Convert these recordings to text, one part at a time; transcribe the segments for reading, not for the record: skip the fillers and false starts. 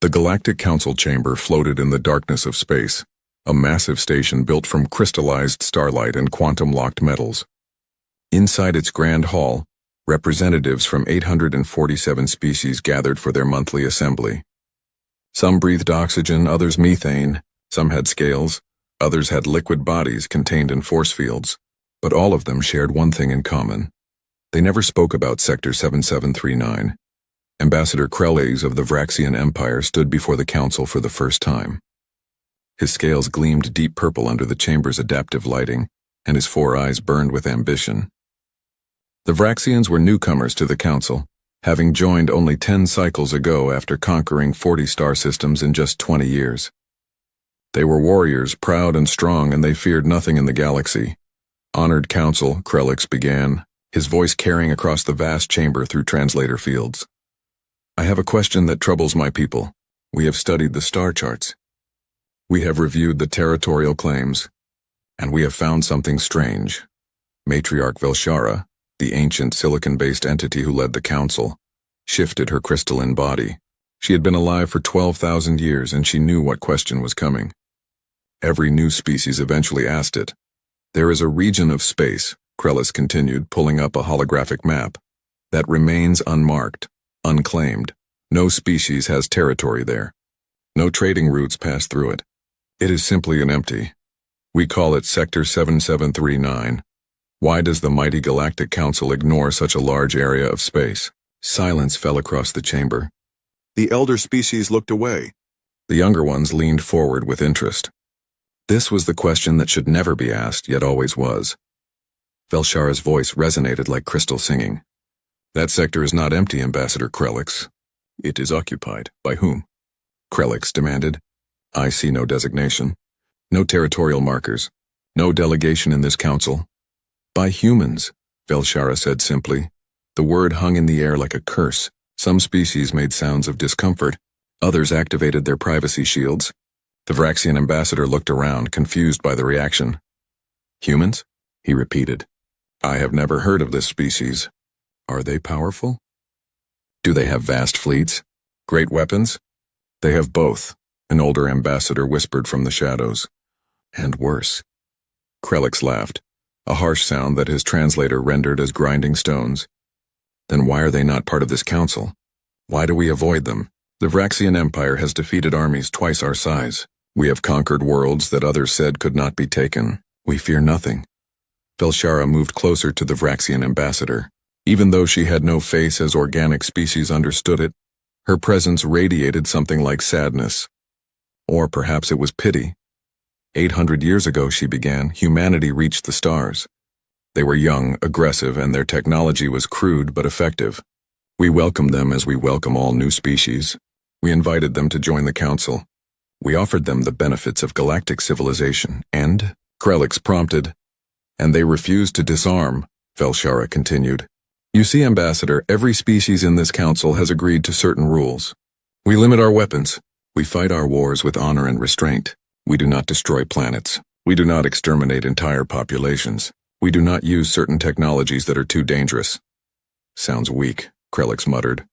The Galactic Council chamber floated in the darkness of space, a massive station built from crystallized starlight and quantum-locked metals. Inside its grand hall, representatives from 847 species gathered for their monthly assembly. Some breathed oxygen, others methane, some had scales, others had liquid bodies contained in force fields, but all of them shared one thing in common. They never spoke about Sector 7739. Ambassador Krelix of the Vraxian Empire stood before the council for the first time. His scales gleamed deep purple under the chamber's adaptive lighting, and his 4 eyes burned with ambition. The Vraxians were newcomers to the council, having joined only 10 cycles ago after conquering 40 star systems in just 20 years. They were warriors, proud and strong, and they feared nothing in the galaxy. Honored Council, Krelix began, his voice carrying across the vast chamber through translator fields. I have a question that troubles my people. We have studied the star charts. We have reviewed the territorial claims, and we have found something strange. Matriarch Velshara, the ancient silicon-based entity who led the council, shifted her crystalline body. She had been alive for 12,000 years, and she knew what question was coming. Every new species eventually asked it. There is a region of space, Krelix continued, pulling up a holographic map, that remains unmarked, unclaimed. No species has territory there. No trading routes pass through it. It is simply an empty. We call it Sector 7739. Why does the mighty Galactic Council ignore such a large area of space? Silence fell across the chamber. The elder species looked away. The younger ones leaned forward with interest. This was the question that should never be asked, yet always was. Velshara's voice resonated like crystal singing. That sector is not empty, Ambassador Krelix. It is occupied. By whom? Krelix demanded. I see no designation. No territorial markers. No delegation in this council. By humans, Velshara said simply. The word hung in the air like a curse. Some species made sounds of discomfort. Others activated their privacy shields. The Vraxian ambassador looked around, confused by the reaction. Humans? He repeated. I have never heard of this species. Are they powerful? Do they have vast fleets? Great weapons? They have both, an older ambassador whispered from the shadows. And worse. Krelix laughed, a harsh sound that his translator rendered as grinding stones. Then why are they not part of this council? Why do we avoid them? The Vraxian Empire has defeated armies twice our size. We have conquered worlds that others said could not be taken. We fear nothing. Velshara moved closer to the Vraxian ambassador. Even though she had no face as organic species understood it, her presence radiated something like sadness. Or perhaps it was pity. 800 years ago, she began, humanity reached the stars. They were young, aggressive, and their technology was crude but effective. We welcomed them as we welcome all new species. We invited them to join the council. We offered them the benefits of galactic civilization, and, Krelix prompted, and they refused to disarm, Velshara continued. You see, Ambassador, every species in this council has agreed to certain rules. We limit our weapons. We fight our wars with honor and restraint. We do not destroy planets. We do not exterminate entire populations. We do not use certain technologies that are too dangerous. Sounds weak, Krelix muttered.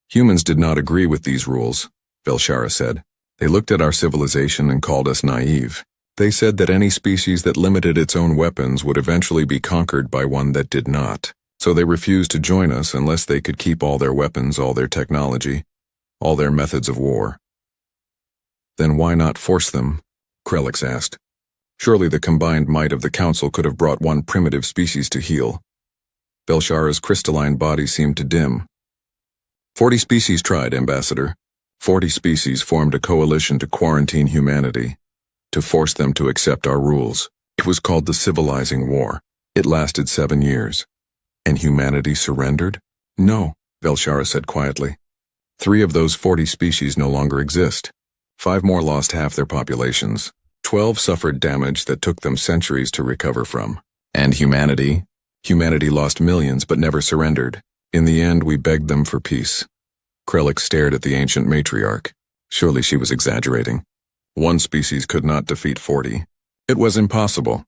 Humans did not agree with these rules, Velshara said. They looked at our civilization and called us naive. They said that any species that limited its own weapons would eventually be conquered by one that did not. So they refused to join us unless they could keep all their weapons, all their technology, all their methods of war. Then why not force them? Krelix asked. Surely the combined might of the council could have brought one primitive species to heel. Velshara's crystalline body seemed to dim. 40 species tried, Ambassador. 40 species formed a coalition to quarantine humanity, to force them to accept our rules. It was called the Civilizing War. It lasted 7 years. And humanity surrendered? No, Velshara said quietly. 3 of those 40 species no longer exist. 5 more lost half their populations. 12 suffered damage that took them centuries to recover from. And humanity? Humanity lost millions but never surrendered. In the end, we begged them for peace. Krelix stared at the ancient matriarch. Surely she was exaggerating. One species could not defeat 40. It was impossible.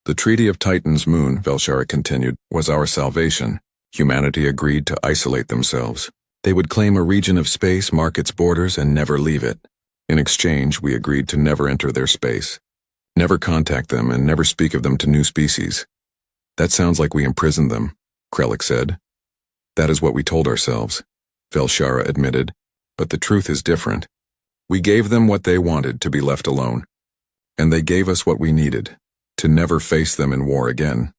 The Treaty of Titan's Moon, Velshara continued, was our salvation. Humanity agreed to isolate themselves. They would claim a region of space, mark its borders, and never leave it. In exchange, we agreed to never enter their space, never contact them, and never speak of them to new species. That sounds like we imprisoned them, Krellick said. That is what we told ourselves, Velshara admitted, but the truth is different. We gave them what they wanted, to be left alone. And they gave us what we needed, to never face them in war again.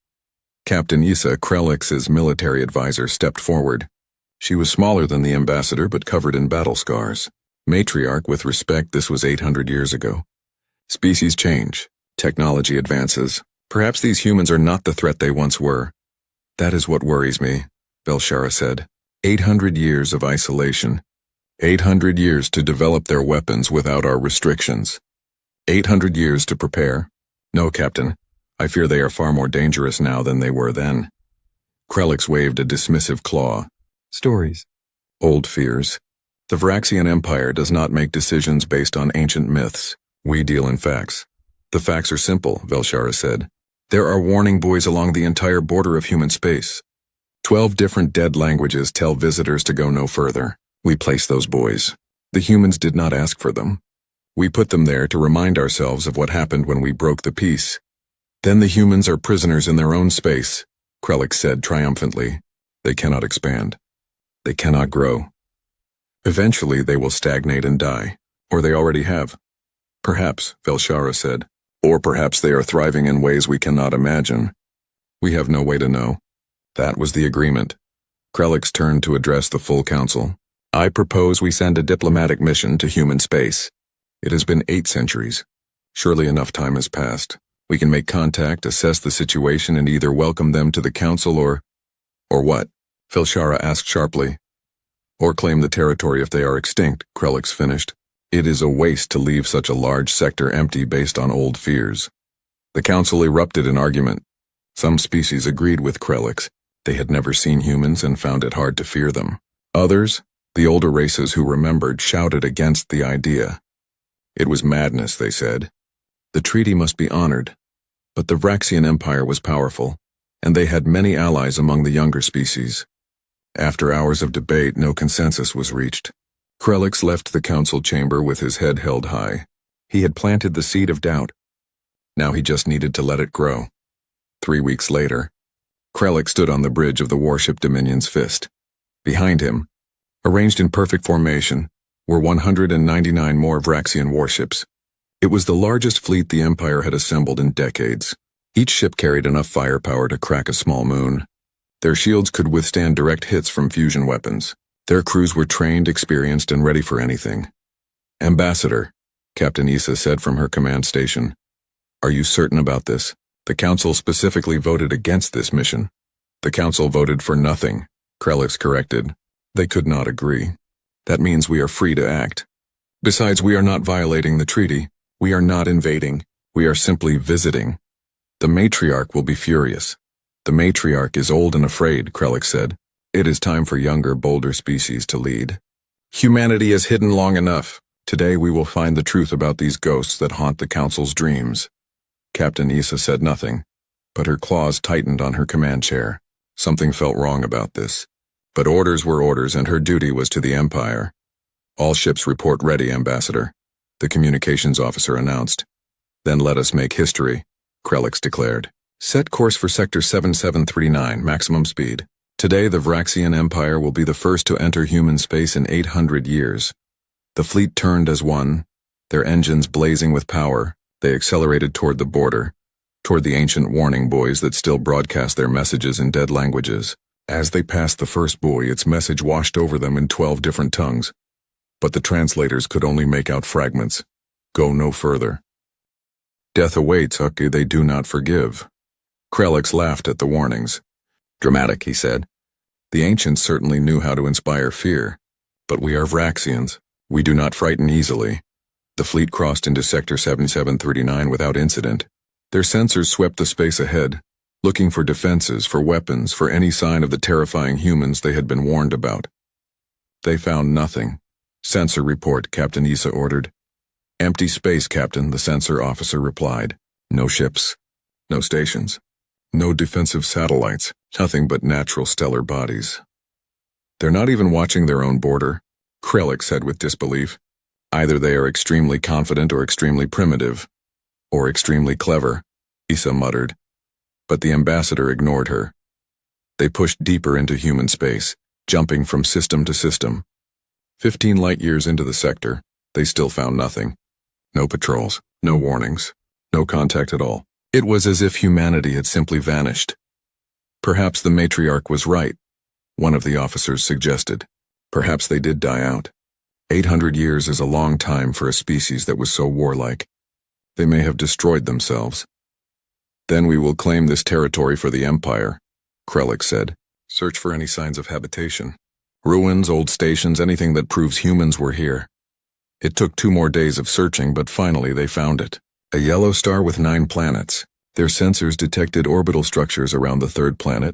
Captain Issa, Krellick's military advisor, stepped forward. She was smaller than the ambassador, but covered in battle scars. Matriarch, with respect, this was 800 years ago. Species change. Technology advances. Perhaps these humans are not the threat they once were. That is what worries me, Velshara said. 800 years of isolation. 800 years to develop their weapons without our restrictions. 800 years to prepare. No, Captain. I fear they are far more dangerous now than they were then. Krellick waved a dismissive claw. Stories. Old fears. The Vraxian Empire does not make decisions based on ancient myths. We deal in facts. The facts are simple, Velshara said. There are warning buoys along the entire border of human space. 12 different dead languages tell visitors to go no further. We place those buoys. The humans did not ask for them. We put them there to remind ourselves of what happened when we broke the peace. Then the humans are prisoners in their own space, Krellick said triumphantly. They cannot expand. They cannot grow. Eventually they will stagnate and die, or they already have. Perhaps, Velshara said, or perhaps they are thriving in ways we cannot imagine. We have no way to know. That was the agreement. Krellick turned to address the full council. I propose we send a diplomatic mission to human space. It has been 8 centuries. Surely enough time has passed. We can make contact, assess the situation, and either welcome them to the council or what? Velshara asked sharply. Or claim the territory if they are extinct, Krellick finished. It is a waste to leave such a large sector empty based on old fears. The council erupted in argument. Some species agreed with Krellick. They had never seen humans and found it hard to fear them. Others, the older races who remembered, shouted against the idea. It was madness, they said. The treaty must be honored. But the Vraxian Empire was powerful, and they had many allies among the younger species. After hours of debate, no consensus was reached. Krellick left the council chamber with his head held high. He had planted the seed of doubt. Now he just needed to let it grow. 3 weeks later, Krellick stood on the bridge of the warship Dominion's Fist. Behind him, arranged in perfect formation, were 199 more Vraxian warships. It was the largest fleet the Empire had assembled in decades. Each ship carried enough firepower to crack a small moon. Their shields could withstand direct hits from fusion weapons. Their crews were trained, experienced, and ready for anything. Ambassador, Captain Issa said from her command station. Are you certain about this? The Council specifically voted against this mission. The Council voted for nothing, Krellick corrected. They could not agree. That means we are free to act. Besides, we are not violating the treaty. We are not invading. We are simply visiting. The matriarch will be furious. The matriarch is old and afraid, Krellick said. It is time for younger, bolder species to lead. Humanity is hidden long enough. Today we will find the truth about these ghosts that haunt the Council's dreams. Captain Issa said nothing, but her claws tightened on her command chair. Something felt wrong about this. But orders were orders, and her duty was to the Empire. All ships report ready, Ambassador, the communications officer announced. Then let us make history, Krellick declared. Set course for Sector 7739, maximum speed. Today the Vraxian Empire will be the first to enter human space in 800 years. The fleet turned as one, their engines blazing with power. They accelerated toward the border, toward the ancient warning buoys that still broadcast their messages in dead languages. As they passed the first buoy, its message washed over them in 12 different tongues. But the translators could only make out fragments. Go no further. Death awaits, Hucky, they do not forgive. Krellick laughed at the warnings. Dramatic, he said. The ancients certainly knew how to inspire fear. But we are Vraxians. We do not frighten easily. The fleet crossed into Sector 7739 without incident. Their sensors swept the space ahead, looking for defenses, for weapons, for any sign of the terrifying humans they had been warned about. They found nothing. Sensor report, Captain Issa ordered. Empty space, Captain, the sensor officer replied. No ships. No stations. No defensive satellites. Nothing but natural stellar bodies. They're not even watching their own border, Krellick said with disbelief. Either they are extremely confident or extremely primitive. Or extremely clever, Issa muttered. But the ambassador ignored her. They pushed deeper into human space, jumping from system to system. 15 light-years into the sector, they still found nothing. No patrols, no warnings, no contact at all. It was as if humanity had simply vanished. Perhaps the matriarch was right, one of the officers suggested. Perhaps they did die out. 800 years is a long time for a species that was so warlike. They may have destroyed themselves. Then we will claim this territory for the Empire, Krellick said. Search for any signs of habitation. Ruins, old stations, anything that proves humans were here. It took 2 more days of searching, but finally they found it. A yellow star with 9 planets. Their sensors detected orbital structures around the 3rd planet,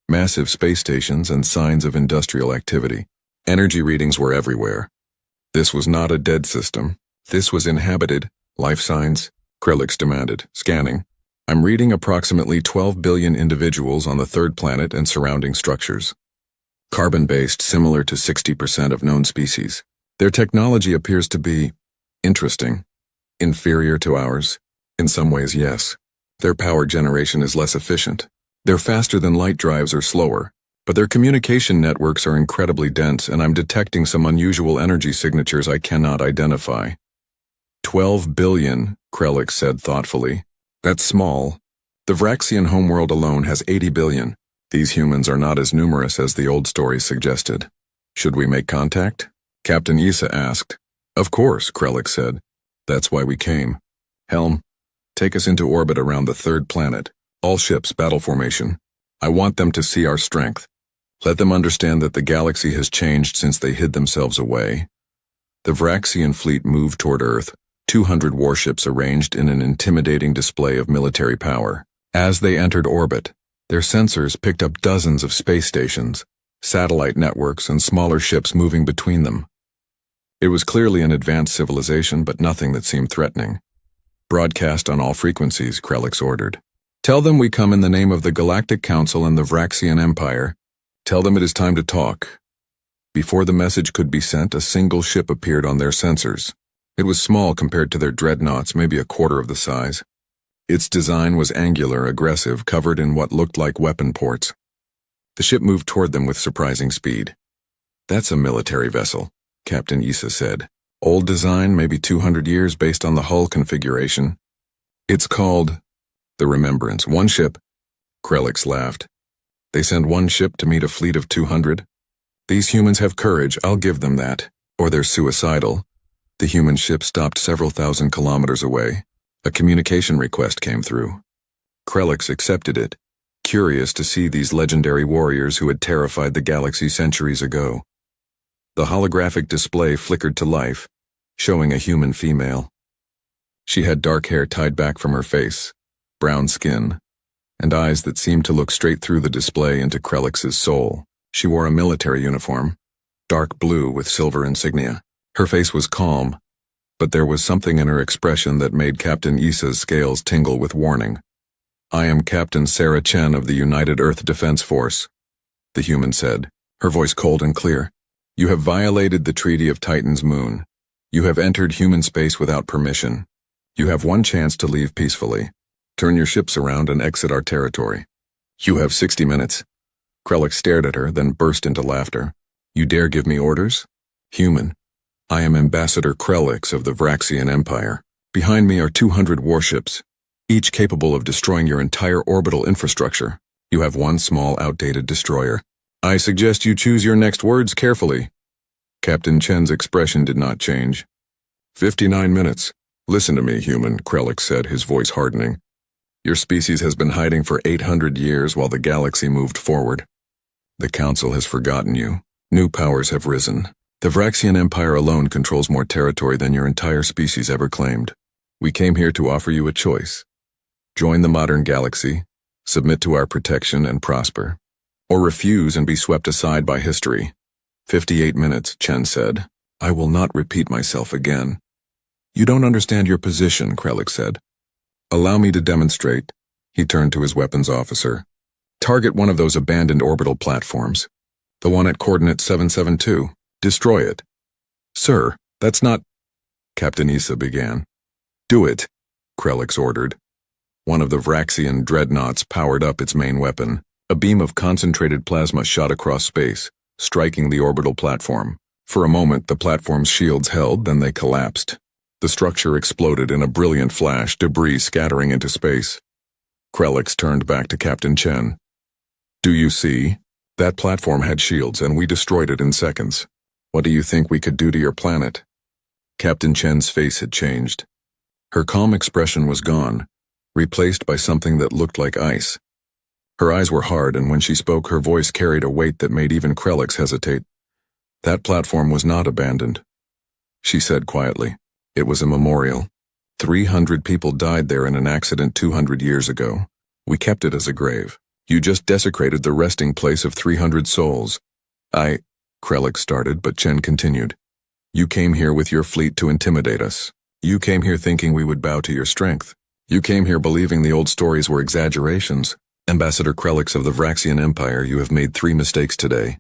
massive space stations, and signs of industrial activity. Energy readings were everywhere. This was not a dead system. This was inhabited. Life signs, Krellick demanded, scanning. I'm reading approximately 12 billion individuals on the 3rd planet and surrounding structures. Carbon-based, similar to 60% of known species. Their technology appears to be interesting. Inferior to ours. In some ways, yes. Their power generation is less efficient. They're faster than light drives or slower. But their communication networks are incredibly dense, and I'm detecting some unusual energy signatures I cannot identify. 12 billion, Krellick said thoughtfully. That's small. The Vraxian homeworld alone has 80 billion. These humans are not as numerous as the old stories suggested. Should we make contact? Captain Issa asked. Of course, Krellick said. That's why we came. Helm, take us into orbit around the 3rd planet. All ships, battle formation. I want them to see our strength. Let them understand that the galaxy has changed since they hid themselves away. The Vraxian fleet moved toward Earth, 200 warships arranged in an intimidating display of military power. As they entered orbit, their sensors picked up dozens of space stations, satellite networks, and smaller ships moving between them. It was clearly an advanced civilization, but nothing that seemed threatening. Broadcast on all frequencies, Krellick ordered. Tell them we come in the name of the Galactic Council and the Vraxian Empire. Tell them it is time to talk. Before the message could be sent, a single ship appeared on their sensors. It was small compared to their dreadnoughts, maybe a quarter of the size. Its design was angular, aggressive, covered in what looked like weapon ports. The ship moved toward them with surprising speed. That's a military vessel, Captain Issa said. Old design, maybe 200 years based on the hull configuration. It's called the Remembrance. 1 ship. Krellick laughed. They send 1 ship to meet a fleet of 200? These humans have courage, I'll give them that. Or they're suicidal. The human ship stopped several thousand kilometers away. A communication request came through. Krellick accepted it, curious to see these legendary warriors who had terrified the galaxy centuries ago. The holographic display flickered to life, showing a human female. She had dark hair tied back from her face, brown skin, and eyes that seemed to look straight through the display into Krellick's soul. She wore a military uniform, dark blue with silver insignia. Her face was calm, but there was something in her expression that made Captain Issa's scales tingle with warning. I am Captain Sarah Chen of the United Earth Defense Force, the human said, her voice cold and clear. You have violated the Treaty of Titan's Moon. You have entered human space without permission. You have 1 chance to leave peacefully. Turn your ships around and exit our territory. You have 60 minutes. Krellick stared at her, then burst into laughter. You dare give me orders? Human. I am Ambassador Krellick of the Vraxian Empire. Behind me are 200 warships, each capable of destroying your entire orbital infrastructure. You have 1 small, outdated destroyer. I suggest you choose your next words carefully. Captain Chen's expression did not change. 59 minutes. Listen to me, human, Krellick said, his voice hardening. Your species has been hiding for 800 years while the galaxy moved forward. The Council has forgotten you. New powers have risen. The Vraxian Empire alone controls more territory than your entire species ever claimed. We came here to offer you a choice. Join the modern galaxy, submit to our protection and prosper, or refuse and be swept aside by history. 58 minutes, Chen said. I will not repeat myself again. You don't understand your position, Krellick said. Allow me to demonstrate. He turned to his weapons officer. Target one of those abandoned orbital platforms. The one at coordinate 772. Destroy it. Sir, that's not... Captain Issa began. Do it, Krelix ordered. One of the Vraxian dreadnoughts powered up its main weapon. A beam of concentrated plasma shot across space, striking the orbital platform. For a moment, the platform's shields held, then they collapsed. The structure exploded in a brilliant flash, debris scattering into space. Krelix turned back to Captain Chen. Do you see? That platform had shields, and we destroyed it in seconds. What do you think we could do to your planet? Captain Chen's face had changed. Her calm expression was gone, replaced by something that looked like ice. Her eyes were hard, and when she spoke, her voice carried a weight that made even Krelix hesitate. That platform was not abandoned. She said quietly, it was a memorial. 300 people died there in an accident 200 years ago. We kept it as a grave. You just desecrated the resting place of 300 souls. Krelix started, but Chen continued. You came here with your fleet to intimidate us. You came here thinking we would bow to your strength. You came here believing the old stories were exaggerations. Ambassador Krelix of the Vraxian Empire, you have made 3 mistakes today.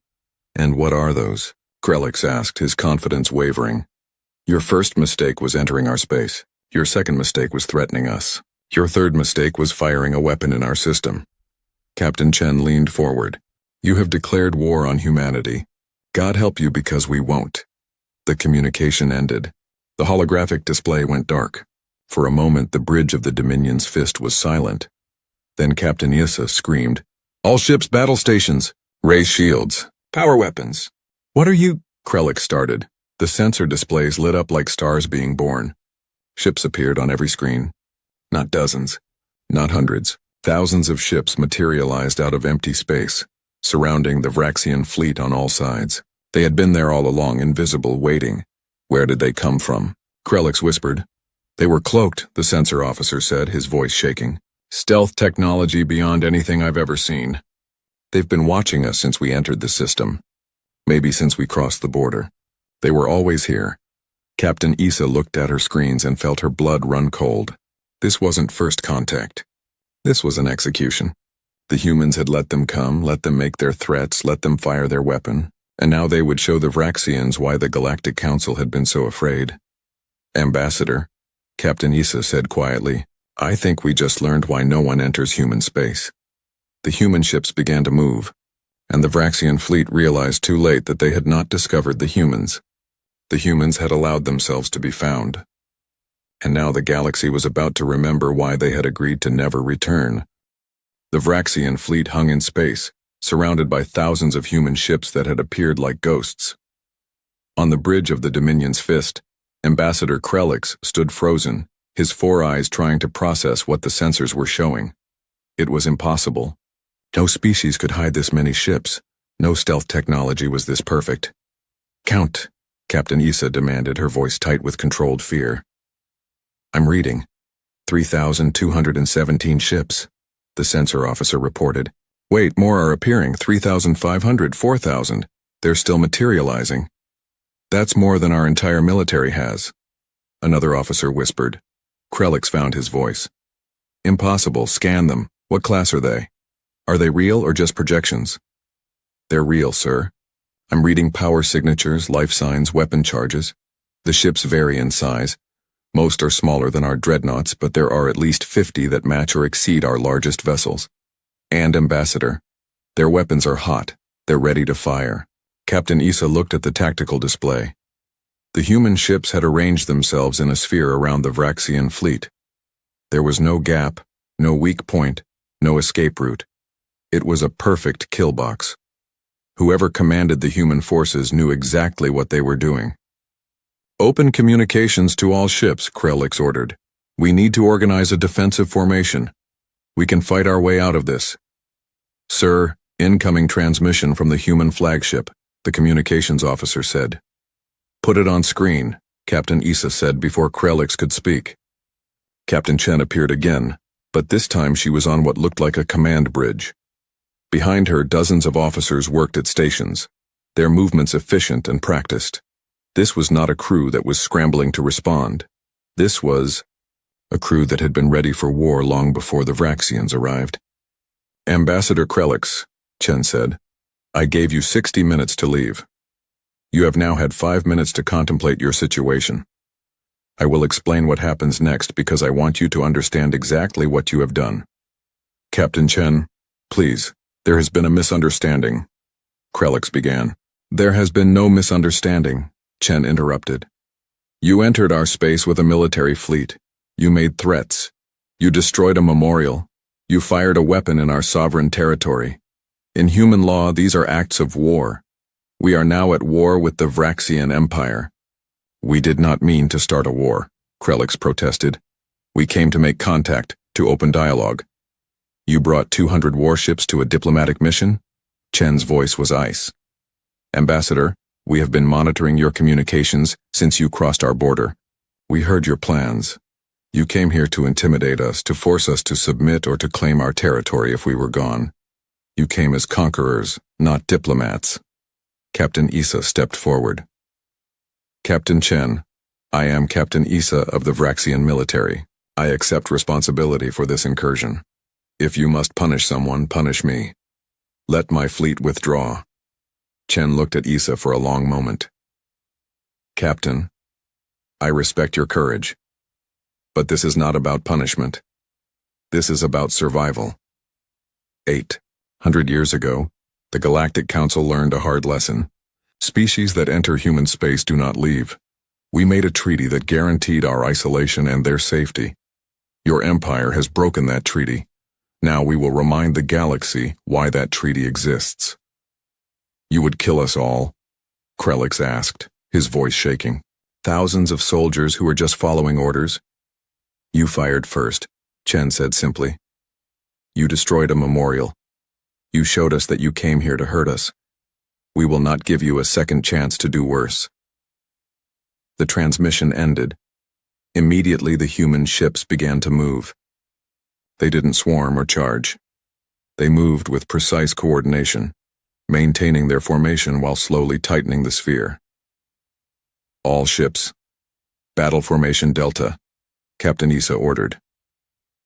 And what are those? Krelix asked, his confidence wavering. Your first mistake was entering our space. Your second mistake was threatening us. Your third mistake was firing a weapon in our system. Captain Chen leaned forward. You have declared war on humanity. God help you because we won't. The communication ended. The holographic display went dark. For a moment, the bridge of the Dominion's fist was silent. Then Captain Issa screamed, All ships battle stations! Raise shields! Power weapons! What are you? Krelix started. The sensor displays lit up like stars being born. Ships appeared on every screen. Not dozens, not hundreds. Thousands of ships materialized out of empty space, surrounding the Vraxian fleet on all sides. They had been there all along, invisible, waiting. Where did they come from? Krelix whispered. They were cloaked, the sensor officer said, his voice shaking. Stealth technology beyond anything I've ever seen. They've been watching us since we entered the system. Maybe since we crossed the border. They were always here. Captain Issa looked at her screens and felt her blood run cold. This wasn't first contact. This was an execution. The humans had let them come, let them make their threats, let them fire their weapon, and now they would show the Vraxians why the Galactic Council had been so afraid. Ambassador, Captain Issa said quietly, I think we just learned why no one enters human space. The human ships began to move, and the Vraxian fleet realized too late that they had not discovered the humans. The humans had allowed themselves to be found. And now the galaxy was about to remember why they had agreed to never return. The Vraxian fleet hung in space, surrounded by thousands of human ships that had appeared like ghosts. On the bridge of the Dominion's fist, Ambassador Krelix stood frozen, his 4 eyes trying to process what the sensors were showing. It was impossible. No species could hide this many ships. No stealth technology was this perfect. Count, Captain Issa demanded, her voice tight with controlled fear. I'm reading. 3,217 ships, the sensor officer reported. Wait, more are appearing. 3,500, 4,000. They're still materializing. That's more than our entire military has. Another officer whispered. Krelix found his voice. Impossible, scan them. What class are they? Are they real or just projections? They're real, sir. I'm reading power signatures, life signs, weapon charges. The ships vary in size. Most are smaller than our dreadnoughts, but there are at least 50 that match or exceed our largest vessels. And Ambassador, their weapons are hot. They're ready to fire. Captain Issa looked at the tactical display. The human ships had arranged themselves in a sphere around the Vraxian fleet. There was no gap, no weak point, no escape route. It was a perfect kill box. Whoever commanded the human forces knew exactly what they were doing. Open communications to all ships, Krelix ordered. We need to organize a defensive formation. We can fight our way out of this. Sir, incoming transmission from the human flagship, the communications officer said. Put it on screen, Captain Issa said before Krelix could speak. Captain Chen appeared again, but this time she was on what looked like a command bridge. Behind her, dozens of officers worked at stations, their movements efficient and practiced. This was not a crew that was scrambling to respond. This was a crew that had been ready for war long before the Vraxians arrived. Ambassador Krelix, Chen said, I gave you 60 minutes to leave. You have now had 5 minutes to contemplate your situation. I will explain what happens next because I want you to understand exactly what you have done. Captain Chen, please, there has been a misunderstanding. Krelix began. There has been no misunderstanding, Chen interrupted. You entered our space with a military fleet. You made threats. You destroyed a memorial. You fired a weapon in our sovereign territory. In human law, these are acts of war. We are now at war with the Vraxian Empire. We did not mean to start a war, Krelix protested. We came to make contact, to open dialogue. You brought 200 warships to a diplomatic mission? Chen's voice was ice. Ambassador, we have been monitoring your communications since you crossed our border. We heard your plans. You came here to intimidate us, to force us to submit or to claim our territory if we were gone. You came as conquerors, not diplomats. Captain Issa stepped forward. Captain Chen, I am Captain Issa of the Vraxian military. I accept responsibility for this incursion. If you must punish someone, punish me. Let my fleet withdraw. Chen looked at Issa for a long moment. Captain, I respect your courage. But this is not about punishment. This is about survival. 800 years ago, the Galactic Council learned a hard lesson. Species that enter human space do not leave. We made a treaty that guaranteed our isolation and their safety. Your empire has broken that treaty. Now we will remind the galaxy why that treaty exists. You would kill us all? Krelix asked, his voice shaking. Thousands of soldiers who were just following orders? You fired first, Chen said simply. You destroyed a memorial. You showed us that you came here to hurt us. We will not give you a second chance to do worse. The transmission ended. Immediately the human ships began to move. They didn't swarm or charge. They moved with precise coordination, maintaining their formation while slowly tightening the sphere. All ships. Battle formation Delta, Captain Issa ordered.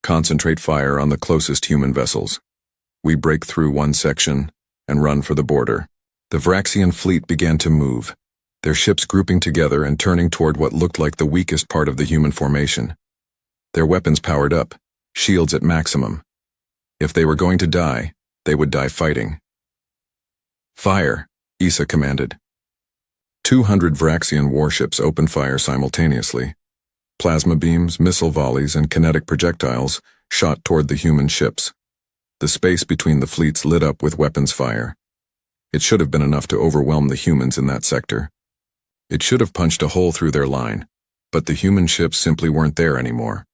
Concentrate fire on the closest human vessels. We break through one section and run for the border. The Vraxian fleet began to move, their ships grouping together and turning toward what looked like the weakest part of the human formation. Their weapons powered up, shields at maximum. If they were going to die, they would die fighting. Fire, Issa commanded. 200 Vraxian warships opened fire simultaneously. Plasma beams, missile volleys, and kinetic projectiles shot toward the human ships. The space between the fleets lit up with weapons fire. It should have been enough to overwhelm the humans in that sector. It should have punched a hole through their line, but the human ships simply weren't there anymore.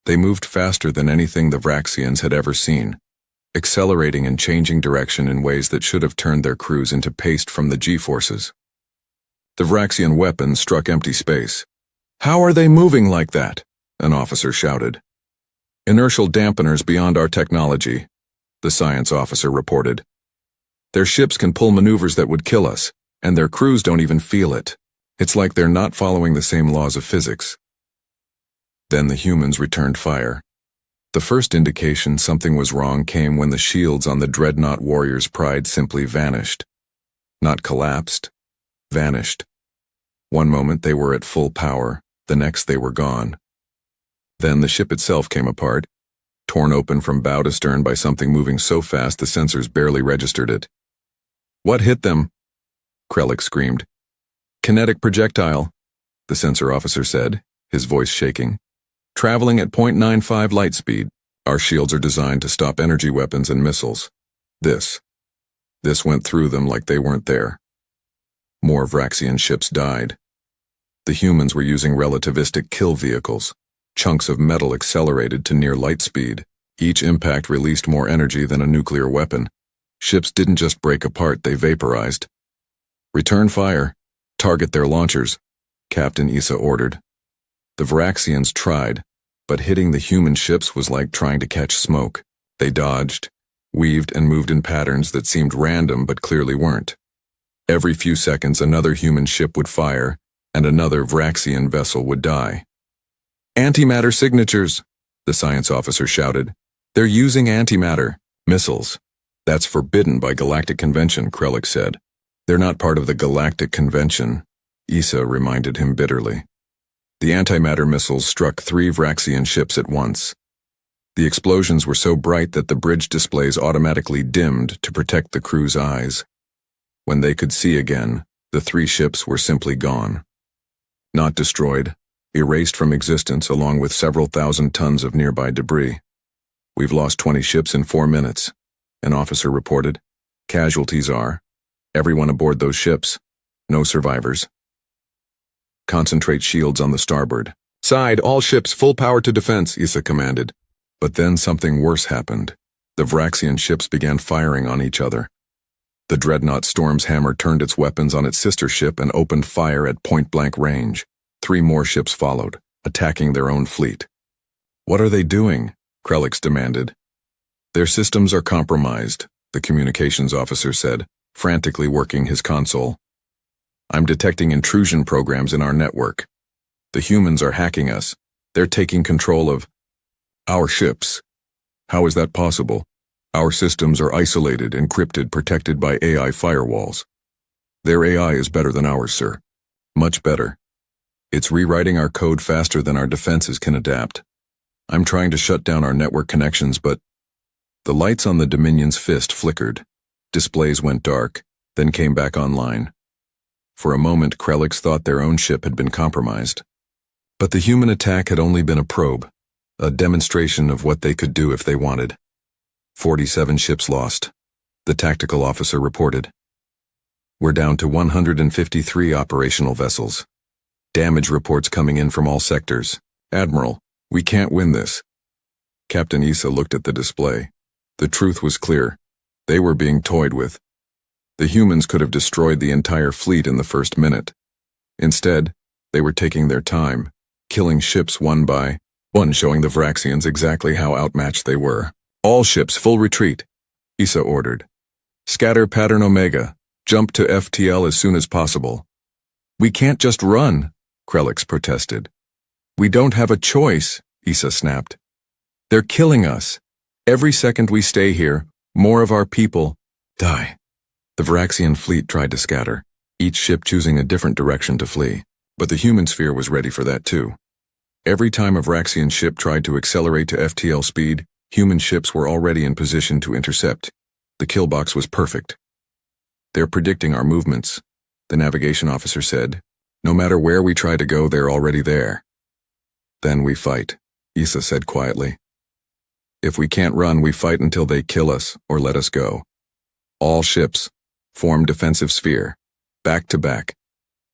They moved faster than anything the Vraxians had ever seen, accelerating and changing direction in ways that should have turned their crews into paste from the G-forces. The Vraxian weapons struck empty space. How are they moving like that? An officer shouted. Inertial dampeners beyond our technology, the science officer reported. Their ships can pull maneuvers that would kill us, and their crews don't even feel it. It's like they're not following the same laws of physics. Then the humans returned fire. The first indication something was wrong came when the shields on the dreadnought warrior's pride simply vanished. Not collapsed, vanished. One moment they were at full power, the next they were gone. Then the ship itself came apart, torn open from bow to stern by something moving so fast the sensors barely registered it. What hit them? Krelix screamed. Kinetic projectile, the sensor officer said, his voice shaking. Traveling at 0.95 light speed, our shields are designed to stop energy weapons and missiles. This went through them like they weren't there. More Vraxian ships died. The humans were using relativistic kill vehicles. Chunks of metal accelerated to near light speed. Each impact released more energy than a nuclear weapon. Ships didn't just break apart, they vaporized. Return fire. Target their launchers, Captain Issa ordered. The Vraxians tried, but hitting the human ships was like trying to catch smoke. They dodged, weaved, and moved in patterns that seemed random but clearly weren't. Every few seconds another human ship would fire, and another Vraxian vessel would die. Antimatter signatures, the science officer shouted. They're using antimatter, missiles. That's forbidden by Galactic Convention, Krellick said. They're not part of the Galactic Convention, Issa reminded him bitterly. The antimatter missiles struck 3 Vraxian ships at once. The explosions were so bright that the bridge displays automatically dimmed to protect the crew's eyes. When they could see again, the 3 ships were simply gone. Not destroyed, erased from existence along with several thousand tons of nearby debris. We've lost 20 ships in 4 minutes, an officer reported. Casualties are everyone aboard those ships, no survivors. Concentrate shields on the starboard. Side, all ships, full power to defense, Issa commanded. But then something worse happened. The Vraxian ships began firing on each other. The dreadnought Storm's Hammer turned its weapons on its sister ship and opened fire at point-blank range. 3 more ships followed, attacking their own fleet. What are they doing? Krellick demanded. Their systems are compromised, the communications officer said, frantically working his console. I'm detecting intrusion programs in our network. The humans are hacking us. They're taking control of our ships. How is that possible? Our systems are isolated, encrypted, protected by AI firewalls. Their AI is better than ours, sir. Much better. It's rewriting our code faster than our defenses can adapt. I'm trying to shut down our network connections, but the lights on the Dominion's fist flickered. Displays went dark, then came back online. For a moment, Krellick thought their own ship had been compromised. But the human attack had only been a probe, a demonstration of what they could do if they wanted. 47 ships lost, the tactical officer reported. We're down to 153 operational vessels. Damage reports coming in from all sectors. Admiral, we can't win this. Captain Issa looked at the display. The truth was clear. They were being toyed with. The humans could have destroyed the entire fleet in the first minute. Instead, they were taking their time, killing ships one by one, showing the Vraxians exactly how outmatched they were. All ships, full retreat, Issa ordered. Scatter pattern Omega. Jump to FTL as soon as possible. We can't just run, Krellick protested. We don't have a choice, Issa snapped. They're killing us. Every second we stay here, more of our people die. The Vraxian fleet tried to scatter, each ship choosing a different direction to flee. But the human sphere was ready for that too. Every time a Vraxian ship tried to accelerate to FTL speed, human ships were already in position to intercept. The kill box was perfect. They're predicting our movements, the navigation officer said. No matter where we try to go, they're already there. Then we fight, Issa said quietly. If we can't run, we fight until they kill us or let us go. All ships, form defensive sphere, back to back.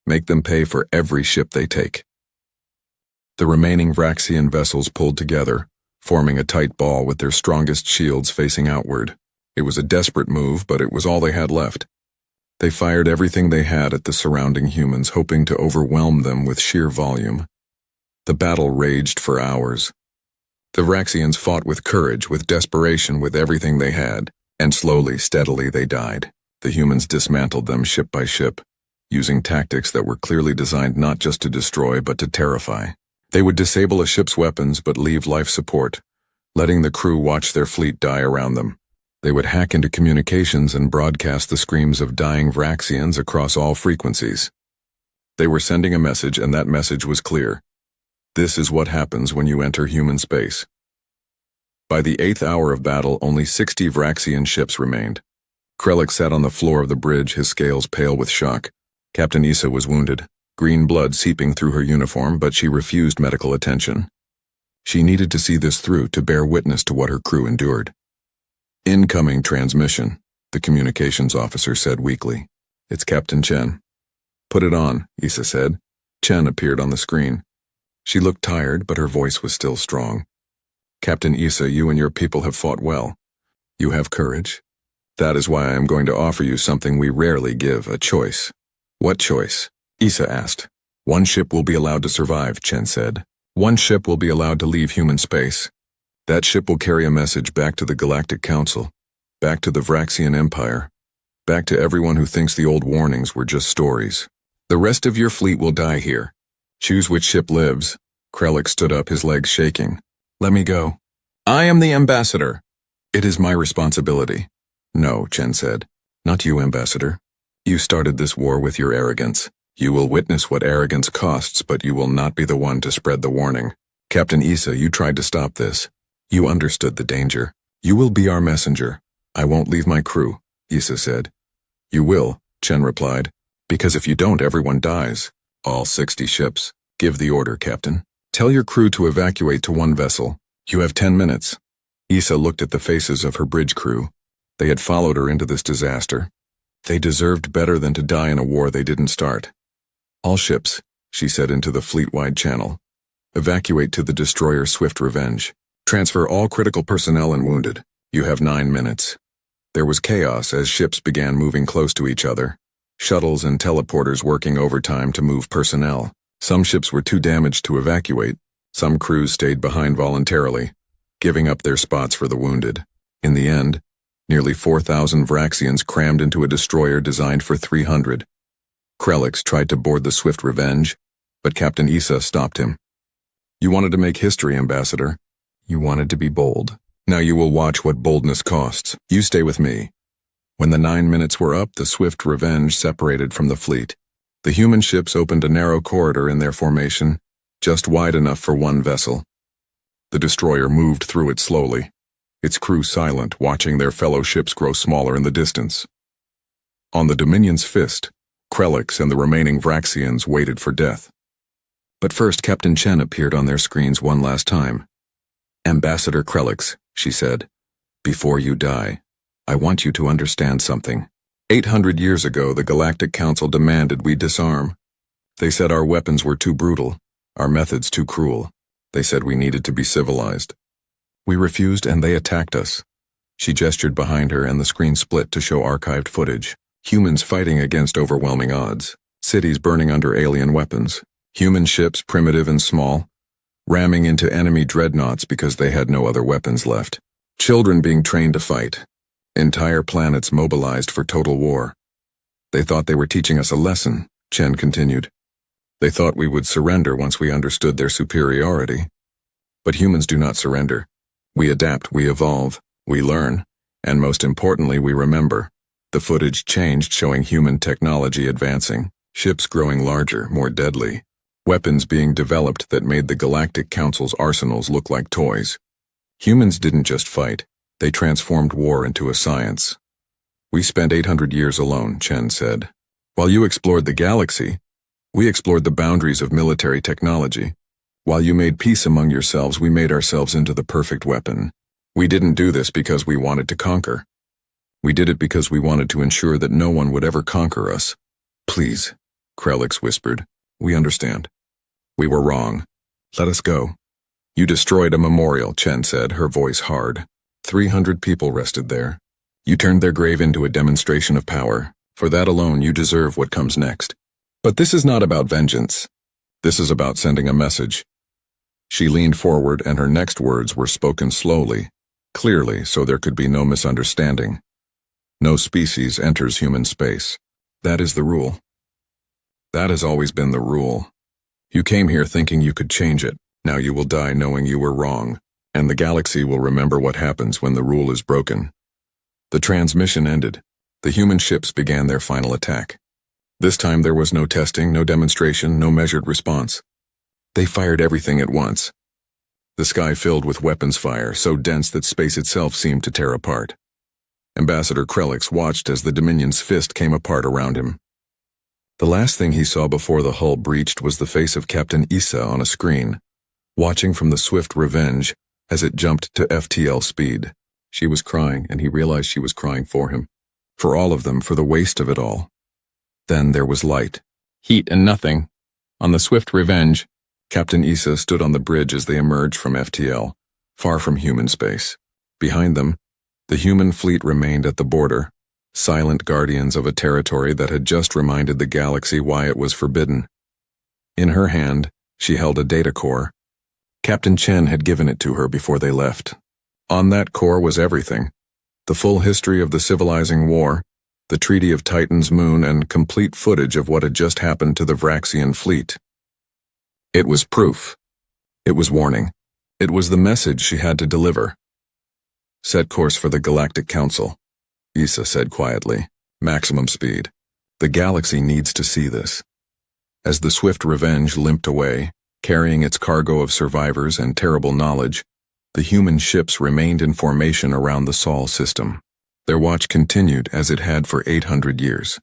Make them pay for every ship they take. The remaining Vraxian vessels pulled together, forming a tight ball with their strongest shields facing outward. It was a desperate move, but it was all they had left. They fired everything they had at the surrounding humans, hoping to overwhelm them with sheer volume. The battle raged for hours. The Vraxians fought with courage, with desperation, with everything they had, and slowly, steadily they died. The humans dismantled them ship by ship, using tactics that were clearly designed not just to destroy but to terrify. They would disable a ship's weapons but leave life support, letting the crew watch their fleet die around them. They would hack into communications and broadcast the screams of dying Vraxians across all frequencies. They were sending a message, and that message was clear. This is what happens when you enter human space. By the 8th hour of battle, only 60 Vraxian ships remained. Krellick sat on the floor of the bridge, his scales pale with shock. Captain Issa was wounded, green blood seeping through her uniform, but she refused medical attention. She needed to see this through, to bear witness to what her crew endured. Incoming transmission, the communications officer said weakly. It's Captain Chen. Put it on, Issa said. Chen appeared on the screen. She looked tired, but her voice was still strong. Captain Issa, you and your people have fought well. You have courage. That is why I am going to offer you something we rarely give, a choice. What choice? Issa asked. One ship will be allowed to survive, Chen said. One ship will be allowed to leave human space. That ship will carry a message back to the Galactic Council, back to the Vraxian Empire, back to everyone who thinks the old warnings were just stories. The rest of your fleet will die here. Choose which ship lives. Krellick stood up, his legs shaking. Let me go. I am the ambassador. It is my responsibility. No, Chen said. Not you, Ambassador. You started this war with your arrogance. You will witness what arrogance costs, but you will not be the one to spread the warning. Captain Issa, you tried to stop this. You understood the danger. You will be our messenger. I won't leave my crew, Issa said. You will, Chen replied. Because if you don't, everyone dies. All 60 ships. Give the order, Captain. Tell your crew to evacuate to one vessel. You have 10 minutes. Issa looked at the faces of her bridge crew. They had followed her into this disaster. They deserved better than to die in a war they didn't start. All ships, she said into the fleet-wide channel. Evacuate to the destroyer Swift Revenge. Transfer all critical personnel and wounded. You have 9 minutes. There was chaos as ships began moving close to each other. Shuttles and teleporters working overtime to move personnel. Some ships were too damaged to evacuate. Some crews stayed behind voluntarily, giving up their spots for the wounded. In the end, nearly 4,000 Vraxians crammed into a destroyer designed for 300. Krelix tried to board the Swift Revenge, but Captain Issa stopped him. You wanted to make history, Ambassador. You wanted to be bold. Now you will watch what boldness costs. You stay with me. When the 9 minutes were up, the Swift Revenge separated from the fleet. The human ships opened a narrow corridor in their formation, just wide enough for one vessel. The destroyer moved through it slowly, its crew silent, watching their fellow ships grow smaller in the distance. On the Dominion's fist, Krelix and the remaining Vraxians waited for death. But first, Captain Chen appeared on their screens one last time. Ambassador Krelix, she said, before you die, I want you to understand something. 800 years ago, the Galactic Council demanded we disarm. They said our weapons were too brutal, our methods too cruel. They said we needed to be civilized. We refused and they attacked us. She gestured behind her and the screen split to show archived footage. Humans fighting against overwhelming odds. Cities burning under alien weapons. Human ships, primitive and small, ramming into enemy dreadnoughts because they had no other weapons left. Children being trained to fight. Entire planets mobilized for total war. They thought they were teaching us a lesson, Chen continued. They thought we would surrender once we understood their superiority. But humans do not surrender. We adapt, we evolve, we learn, and most importantly, we remember. The footage changed, showing human technology advancing, ships growing larger, more deadly, weapons being developed that made the Galactic Council's arsenals look like toys. Humans didn't just fight, they transformed war into a science. We spent 800 years alone, Chen said. While you explored the galaxy, we explored the boundaries of military technology. While you made peace among yourselves, we made ourselves into the perfect weapon. We didn't do this because we wanted to conquer. We did it because we wanted to ensure that no one would ever conquer us. Please, Krelix whispered. We understand. We were wrong. Let us go. You destroyed a memorial, Chen said, her voice hard. 300 people rested there. You turned their grave into a demonstration of power. For that alone, you deserve what comes next. But this is not about vengeance. This is about sending a message. She leaned forward and her next words were spoken slowly, clearly, so there could be no misunderstanding. No species enters human space. That is the rule. That has always been the rule. You came here thinking you could change it. Now you will die knowing you were wrong, and the galaxy will remember what happens when the rule is broken. The transmission ended. The human ships began their final attack. This time there was no testing, no demonstration, no measured response. They fired everything at once. The sky filled with weapons fire, so dense that space itself seemed to tear apart. Ambassador Krelix watched as the Dominion's fist came apart around him. The last thing he saw before the hull breached was the face of Captain Issa on a screen, watching from the Swift Revenge as it jumped to FTL speed. She was crying, and he realized she was crying for him. For all of them, for the waste of it all. Then there was light, heat, and nothing. On the Swift Revenge, Captain Issa stood on the bridge as they emerged from FTL, far from human space. Behind them, the human fleet remained at the border, silent guardians of a territory that had just reminded the galaxy why it was forbidden. In her hand, she held a data core. Captain Chen had given it to her before they left. On that core was everything. The full history of the civilizing war, the Treaty of Titan's moon, and complete footage of what had just happened to the Vraxian fleet. It was proof. It was warning. It was the message she had to deliver. Set course for the Galactic Council. Issa said quietly. Maximum speed. The galaxy needs to see this. As the swift Revenge limped away, carrying its cargo of survivors and terrible knowledge, the human ships remained in formation around the Sol system. Their watch continued as it had for 800 years.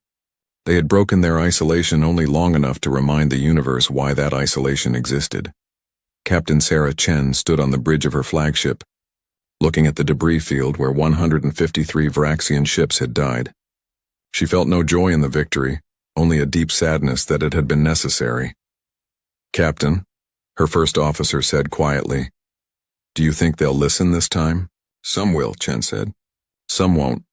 They had broken their isolation only long enough to remind the universe why that isolation existed. Captain Sarah Chen stood on the bridge of her flagship, looking at the debris field where 153 Vraxian ships had died. She felt no joy in the victory, only a deep sadness that it had been necessary. "Captain," her first officer said quietly, "do you think they'll listen this time?" "Some will," Chen said. "Some won't.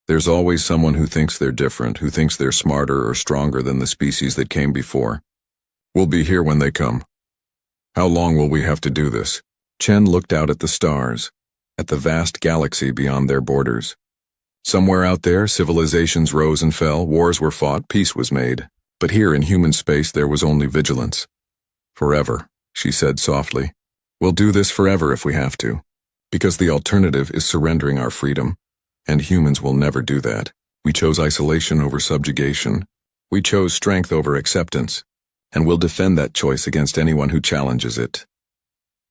There's always someone who thinks they're different, who thinks they're smarter or stronger than the species that came before. We'll be here when they come. How long will we have to do this?" Chen looked out at the stars, at the vast galaxy beyond their borders. Somewhere out there, civilizations rose and fell, wars were fought, peace was made. But here in human space there was only vigilance. "Forever," she said softly. "We'll do this forever if we have to, because the alternative is surrendering our freedom, and humans will never do that. We chose isolation over subjugation. We chose strength over acceptance, and we'll defend that choice against anyone who challenges it."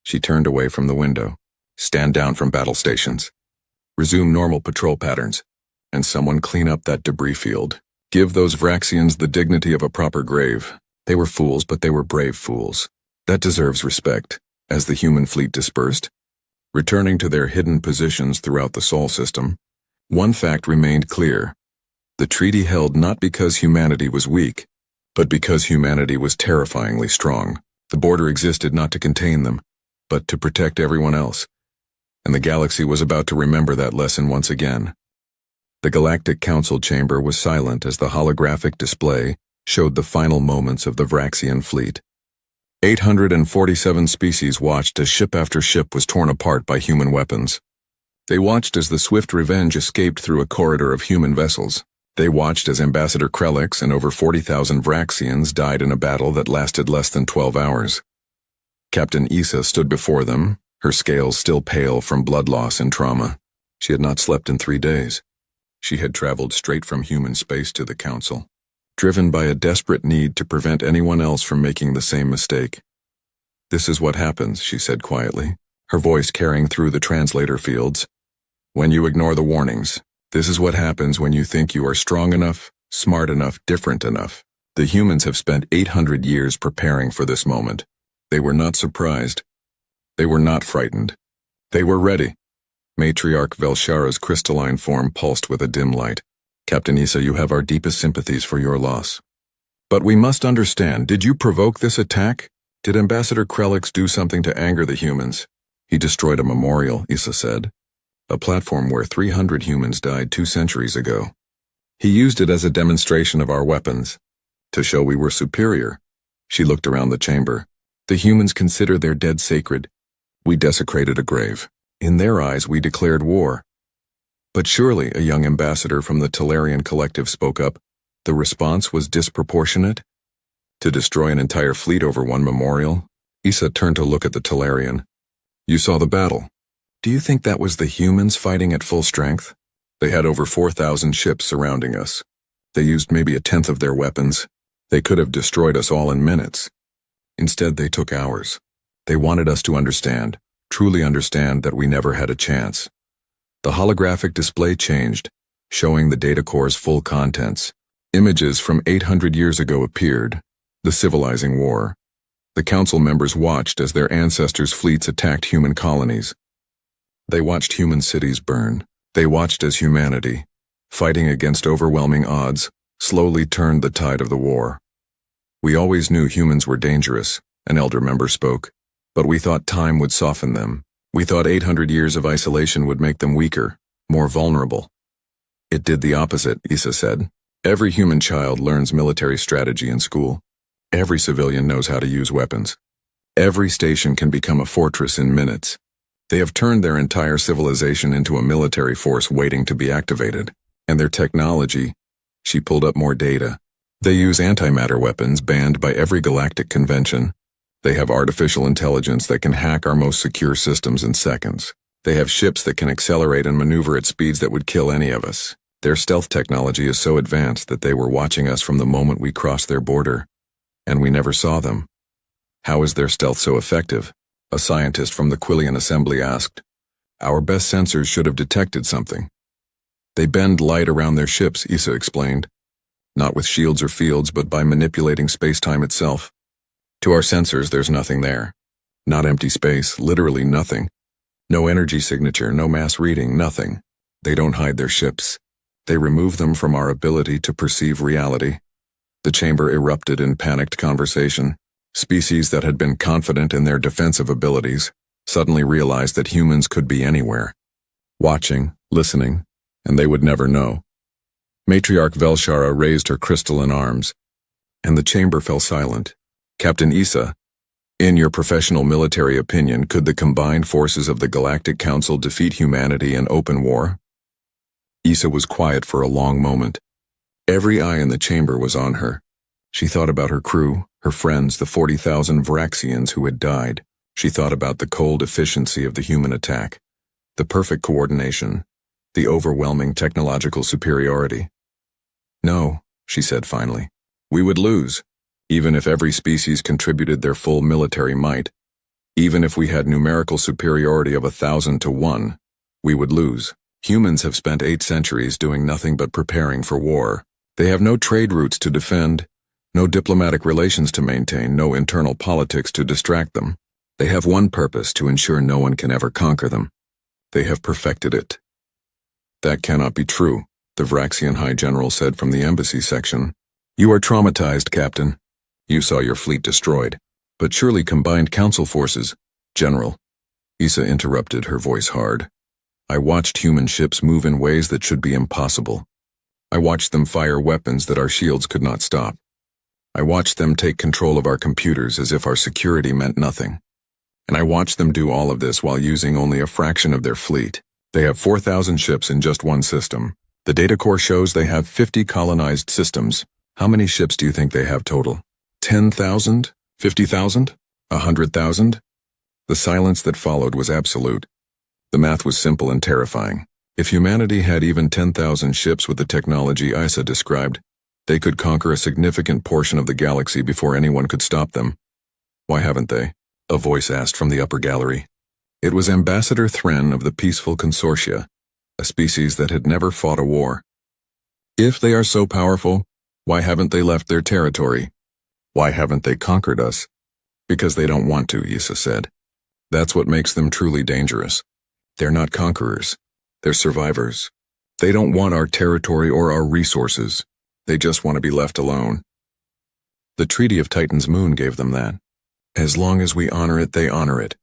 She turned away from the window. "Stand down from battle stations. Resume normal patrol patterns, and someone clean up that debris field. Give those Vraxians the dignity of a proper grave. They were fools, but they were brave fools. That deserves respect." As the human fleet dispersed, returning to their hidden positions throughout the Sol system, one fact remained clear. The treaty held not because humanity was weak, but because humanity was terrifyingly strong. The border existed not to contain them, but to protect everyone else. And the galaxy was about to remember that lesson once again. The Galactic Council chamber was silent as the holographic display showed the final moments of the Vraxian fleet. 847 species watched as ship after ship was torn apart by human weapons. They watched as the swift Revenge escaped through a corridor of human vessels. They watched as Ambassador Krelix and over 40,000 Vraxians died in a battle that lasted less than 12 hours. Captain Issa stood before them, her scales still pale from blood loss and trauma. She had not slept in 3 days. She had traveled straight from human space to the Council, driven by a desperate need to prevent anyone else from making the same mistake. "This is what happens," she said quietly, her voice carrying through the translator fields. "When you ignore the warnings, this is what happens when you think you are strong enough, smart enough, different enough." The humans have spent 800 years preparing for this moment. They were not surprised. They were not frightened. They were ready. Matriarch Velshara's crystalline form pulsed with a dim light. "Captain Issa, you have our deepest sympathies for your loss. But we must understand, did you provoke this attack? Did Ambassador Krelix do something to anger the humans?" "He destroyed a memorial," Issa said. "A platform where 300 humans died 2 centuries ago. He used it as a demonstration of our weapons, to show we were superior." She looked around the chamber. "The humans consider their dead sacred. We desecrated a grave. In their eyes, we declared war." "But surely," a young ambassador from the Talarian collective spoke up, "the response was disproportionate? To destroy an entire fleet over one memorial?" Issa turned to look at the Talarian. "You saw the battle. Do you think that was the humans fighting at full strength? They had over 4,000 ships surrounding us. They used maybe 1/10 of their weapons. They could have destroyed us all in minutes. Instead, they took hours. They wanted us to understand, truly understand, that we never had a chance." The holographic display changed, showing the data core's full contents. Images from 800 years ago appeared, the civilizing war. The council members watched as their ancestors' fleets attacked human colonies. They watched human cities burn. They watched as humanity, fighting against overwhelming odds, slowly turned the tide of the war. "We always knew humans were dangerous," an elder member spoke, "but we thought time would soften them. We thought 800 years of isolation would make them weaker, more vulnerable." "It did the opposite," Issa said. "Every human child learns military strategy in school. Every civilian knows how to use weapons. Every station can become a fortress in minutes. They have turned their entire civilization into a military force waiting to be activated. And their technology," she pulled up more data. "They use antimatter weapons banned by every galactic convention. They have artificial intelligence that can hack our most secure systems in seconds. They have ships that can accelerate and maneuver at speeds that would kill any of us. Their stealth technology is so advanced that they were watching us from the moment we crossed their border, and we never saw them. How is their stealth so effective? A scientist from the Quillian Assembly asked. Our best sensors should have detected something. They bend light around their ships, Issa explained. Not with shields or fields, but by manipulating space-time itself. To our sensors, there's nothing there. Not empty space, literally nothing. No energy signature, no mass reading, nothing. They don't hide their ships. They remove them from our ability to perceive reality. The chamber erupted in panicked conversation. Species that had been confident in their defensive abilities suddenly realized that humans could be anywhere. Watching, listening, and they would never know. Matriarch Velshara raised her crystalline arms, and the chamber fell silent. Captain Issa, in your professional military opinion, could the combined forces of the Galactic Council defeat humanity in open war? Issa was quiet for a long moment. Every eye in the chamber was on her. She thought about her crew, her friends, the 40,000 Vraxians who had died. She thought about the cold efficiency of the human attack, the perfect coordination, the overwhelming technological superiority. No, she said finally. We would lose, even if every species contributed their full military might. Even if we had numerical superiority of 1,000 to 1, we would lose. Humans have spent 8 centuries doing nothing but preparing for war. They have no trade routes to defend, no diplomatic relations to maintain, no internal politics to distract them. They have one purpose: to ensure no one can ever conquer them. They have perfected it. That cannot be true, the Vraxian High General said from the embassy section. You are traumatized, Captain. You saw your fleet destroyed. But surely combined council forces. General. Issa interrupted, her voice hard. I watched human ships move in ways that should be impossible. I watched them fire weapons that our shields could not stop. I watched them take control of our computers as if our security meant nothing. And I watched them do all of this while using only a fraction of their fleet. They have 4,000 ships in just one system. The data core shows they have 50 colonized systems. How many ships do you think they have total? 10,000? 50,000? 100,000? The silence that followed was absolute. The math was simple and terrifying. If humanity had even 10,000 ships with the technology Issa described, they could conquer a significant portion of the galaxy before anyone could stop them. Why haven't they? A voice asked from the upper gallery. It was Ambassador Thren of the Peaceful Consortia, a species that had never fought a war. If they are so powerful, why haven't they left their territory? Why haven't they conquered us? Because they don't want to, Issa said. That's what makes them truly dangerous. They're not conquerors. They're survivors. They don't want our territory or our resources. They just want to be left alone. The Treaty of Titan's Moon gave them that. As long as we honor it, they honor it.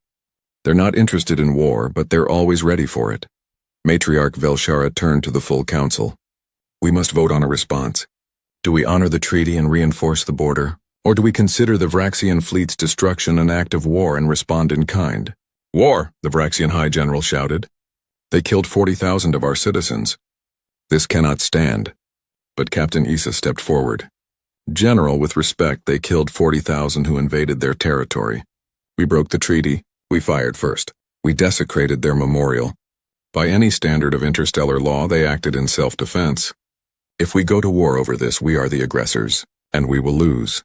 They're not interested in war, but they're always ready for it. Matriarch Velshara turned to the full council. We must vote on a response. Do we honor the treaty and reinforce the border? Or do we consider the Vraxian fleet's destruction an act of war and respond in kind? War, the Vraxian High General shouted. They killed 40,000 of our citizens. This cannot stand. But Captain Issa stepped forward. General, with respect, they killed 40,000 who invaded their territory. We broke the treaty. We fired first. We desecrated their memorial. By any standard of interstellar law, they acted in self-defense. If we go to war over this, we are the aggressors, and we will lose.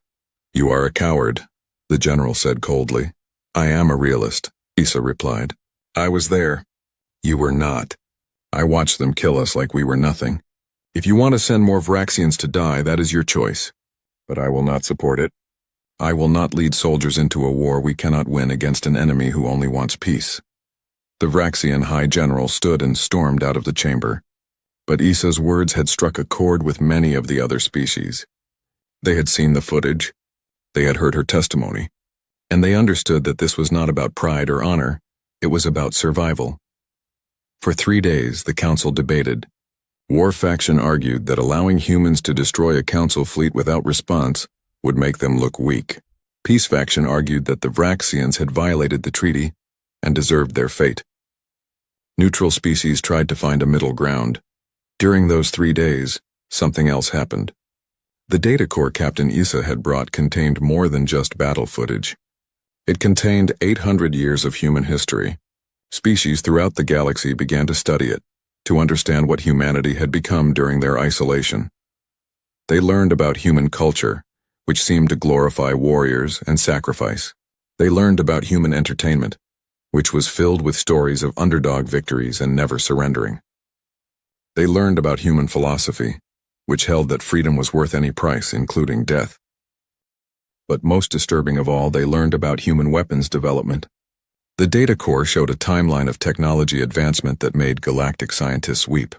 You are a coward, the general said coldly. I am a realist, Issa replied. I was there. You were not. I watched them kill us like we were nothing. If you want to send more Vraxians to die, that is your choice. But I will not support it. I will not lead soldiers into a war we cannot win against an enemy who only wants peace. The Vraxian High General stood and stormed out of the chamber. But Issa's words had struck a chord with many of the other species. They had seen the footage. They had heard her testimony. And they understood that this was not about pride or honor. It was about survival. For 3 days, the council debated. War faction argued that allowing humans to destroy a council fleet without response would make them look weak. Peace faction argued that the Vraxians had violated the treaty and deserved their fate. Neutral species tried to find a middle ground. During those 3 days, something else happened. The data core Captain Issa had brought contained more than just battle footage. It contained 800 years of human history, Species throughout the galaxy began to study it, to understand what humanity had become during their isolation. They learned about human culture, which seemed to glorify warriors and sacrifice. They learned about human entertainment, which was filled with stories of underdog victories and never surrendering. They learned about human philosophy, which held that freedom was worth any price, including death. But most disturbing of all, they learned about human weapons development. The data core showed a timeline of technology advancement that made galactic scientists weep.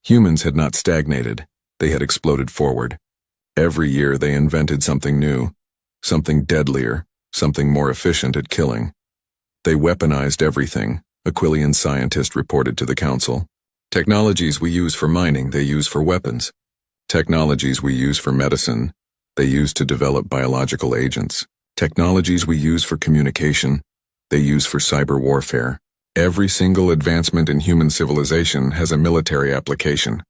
Humans had not stagnated, they had exploded forward. Every year they invented something new, something deadlier, something more efficient at killing. They weaponized everything, a Quillian scientist reported to the Council. Technologies we use for mining, they use for weapons. Technologies we use for medicine, they use to develop biological agents. Technologies we use for communication, they use for cyber warfare. Every single advancement in human civilization has a military application.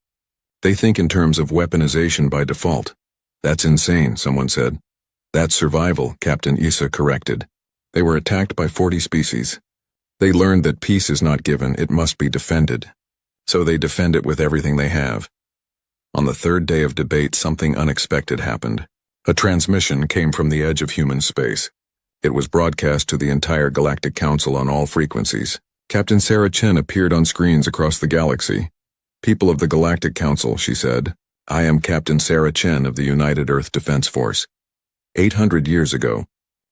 They think in terms of weaponization by default. That's insane, someone said. That's survival, Captain Issa corrected. They were attacked by 40 species. They learned that peace is not given, it must be defended. So they defend it with everything they have. On the third day of debate, something unexpected happened. A transmission came from the edge of human space. It was broadcast to the entire Galactic Council on all frequencies. Captain Sarah Chen appeared on screens across the galaxy. People of the Galactic Council, she said, I am Captain Sarah Chen of the United Earth Defense Force. 800 years ago,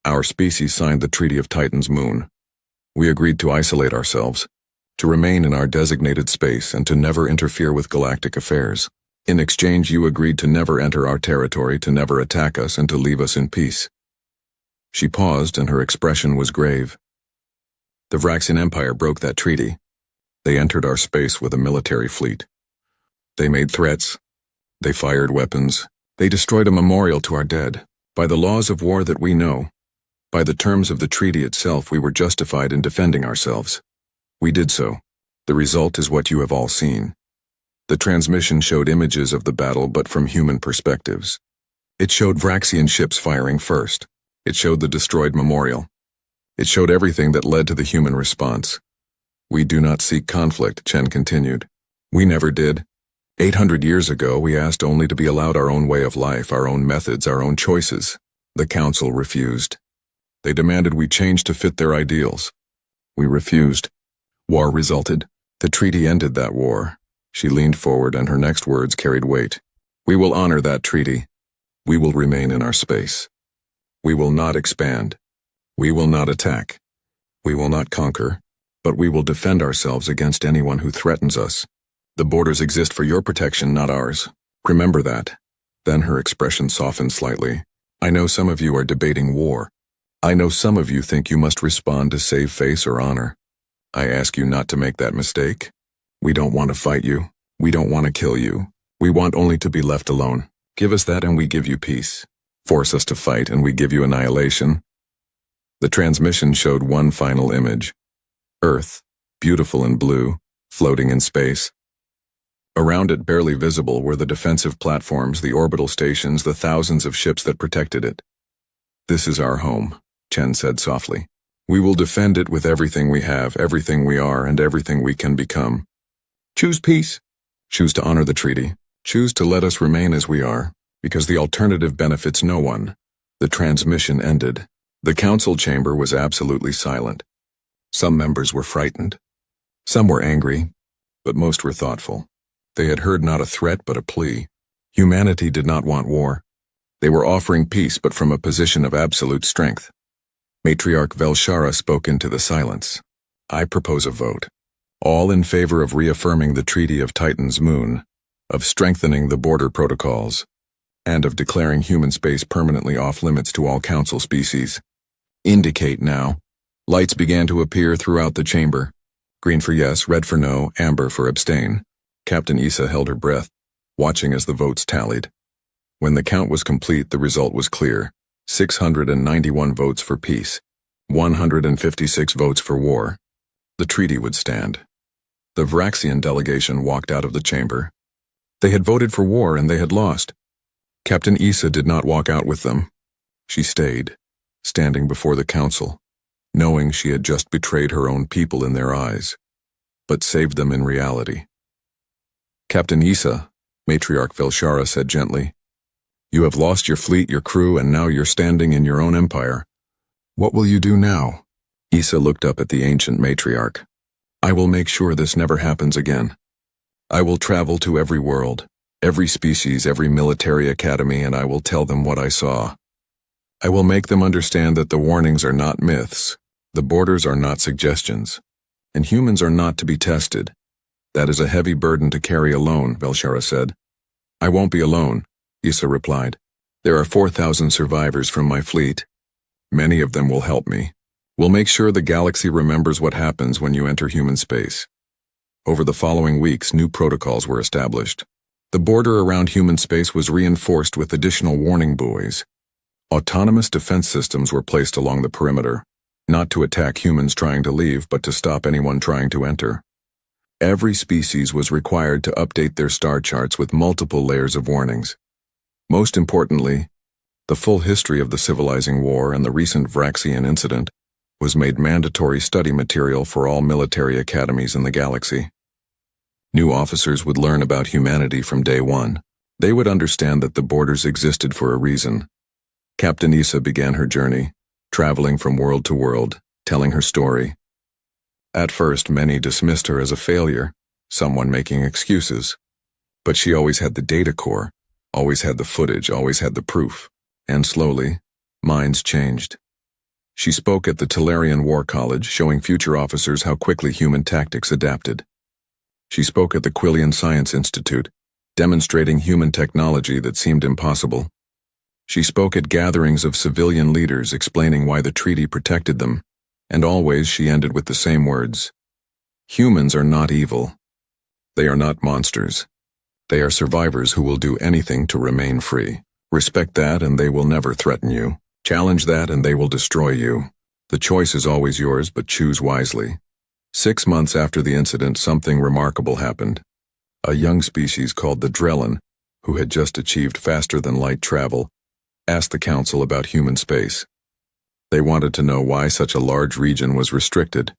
our species signed the Treaty of Titan's Moon. We agreed to isolate ourselves, to remain in our designated space and to never interfere with galactic affairs. In exchange, you agreed to never enter our territory, to never attack us, and to leave us in peace. She paused, and her expression was grave. The Vraxian Empire broke that treaty. They entered our space with a military fleet. They made threats. They fired weapons. They destroyed a memorial to our dead. By the laws of war that we know, by the terms of the treaty itself, we were justified in defending ourselves. We did so. The result is what you have all seen. The transmission showed images of the battle, but from human perspectives. It showed Vraxian ships firing first. It showed the destroyed memorial. It showed everything that led to the human response. We do not seek conflict, Chen continued. We never did. 800 years ago, we asked only to be allowed our own way of life, our own methods, our own choices. The Council refused. They demanded we change to fit their ideals. We refused. War resulted. The treaty ended that war. She leaned forward, and her next words carried weight. We will honor that treaty. We will remain in our space. We will not expand. We will not attack. We will not conquer, but we will defend ourselves against anyone who threatens us. The borders exist for your protection, not ours. Remember that. Then her expression softened slightly. I know some of you are debating war. I know some of you think you must respond to save face or honor. I ask you not to make that mistake. We don't want to fight you. We don't want to kill you. We want only to be left alone. Give us that and we give you peace. Force us to fight and we give you annihilation. The transmission showed one final image. Earth, beautiful and blue, floating in space. Around it, barely visible, were the defensive platforms, the orbital stations, the thousands of ships that protected it. This is our home, Chen said softly. We will defend it with everything we have, everything we are, and everything we can become. Choose peace. Choose to honor the treaty. Choose to let us remain as we are, because the alternative benefits no one. The transmission ended. The council chamber was absolutely silent. Some members were frightened. Some were angry, but most were thoughtful. They had heard not a threat but a plea. Humanity did not want war. They were offering peace, but from a position of absolute strength. Matriarch Velshara spoke into the silence. I propose a vote. All in favor of reaffirming the Treaty of Titan's Moon, of strengthening the border protocols, and of declaring human space permanently off-limits to all council species. Indicate now. Lights began to appear throughout the chamber. Green for yes, red for no, amber for abstain. Captain Issa held her breath, watching as the votes tallied. When the count was complete, the result was clear. 691 votes for peace, 156 votes for war. The treaty would stand. The Vraxian delegation walked out of the chamber. They had voted for war and they had lost. Captain Issa did not walk out with them. She stayed, standing before the council, knowing she had just betrayed her own people in their eyes, but saved them in reality. Captain Issa, Matriarch Velshara said gently, "You have lost your fleet, your crew, and now you're standing in your own empire. What will you do now?" Issa looked up at the ancient matriarch. "I will make sure this never happens again. I will travel to every world, every species, every military academy, and I will tell them what I saw. I will make them understand that the warnings are not myths, the borders are not suggestions, and humans are not to be tested. That is a heavy burden to carry alone," Velshara said. "I won't be alone," Issa replied. "There are 4,000 survivors from my fleet. Many of them will help me. We'll make sure the galaxy remembers what happens when you enter human space." Over the following weeks, new protocols were established. The border around human space was reinforced with additional warning buoys. Autonomous defense systems were placed along the perimeter, not to attack humans trying to leave, but to stop anyone trying to enter. Every species was required to update their star charts with multiple layers of warnings. Most importantly, the full history of the civilizing war and the recent Vraxian incident was made mandatory study material for all military academies in the galaxy. New officers would learn about humanity from day one. They would understand that the borders existed for a reason. Captain Issa began her journey, traveling from world to world, telling her story. At first, many dismissed her as a failure, someone making excuses. But she always had the data core, always had the footage, always had the proof. And slowly, minds changed. She spoke at the Talarian War College, showing future officers how quickly human tactics adapted. She spoke at the Quillian Science Institute, demonstrating human technology that seemed impossible. She spoke at gatherings of civilian leaders, explaining why the treaty protected them, and always she ended with the same words. Humans are not evil. They are not monsters. They are survivors who will do anything to remain free. Respect that and they will never threaten you. Challenge that and they will destroy you. The choice is always yours, but choose wisely. 6 months after the incident, something remarkable happened. A young species called the Drellin, who had just achieved faster-than-light travel, asked the Council about human space. They wanted to know why such a large region was restricted.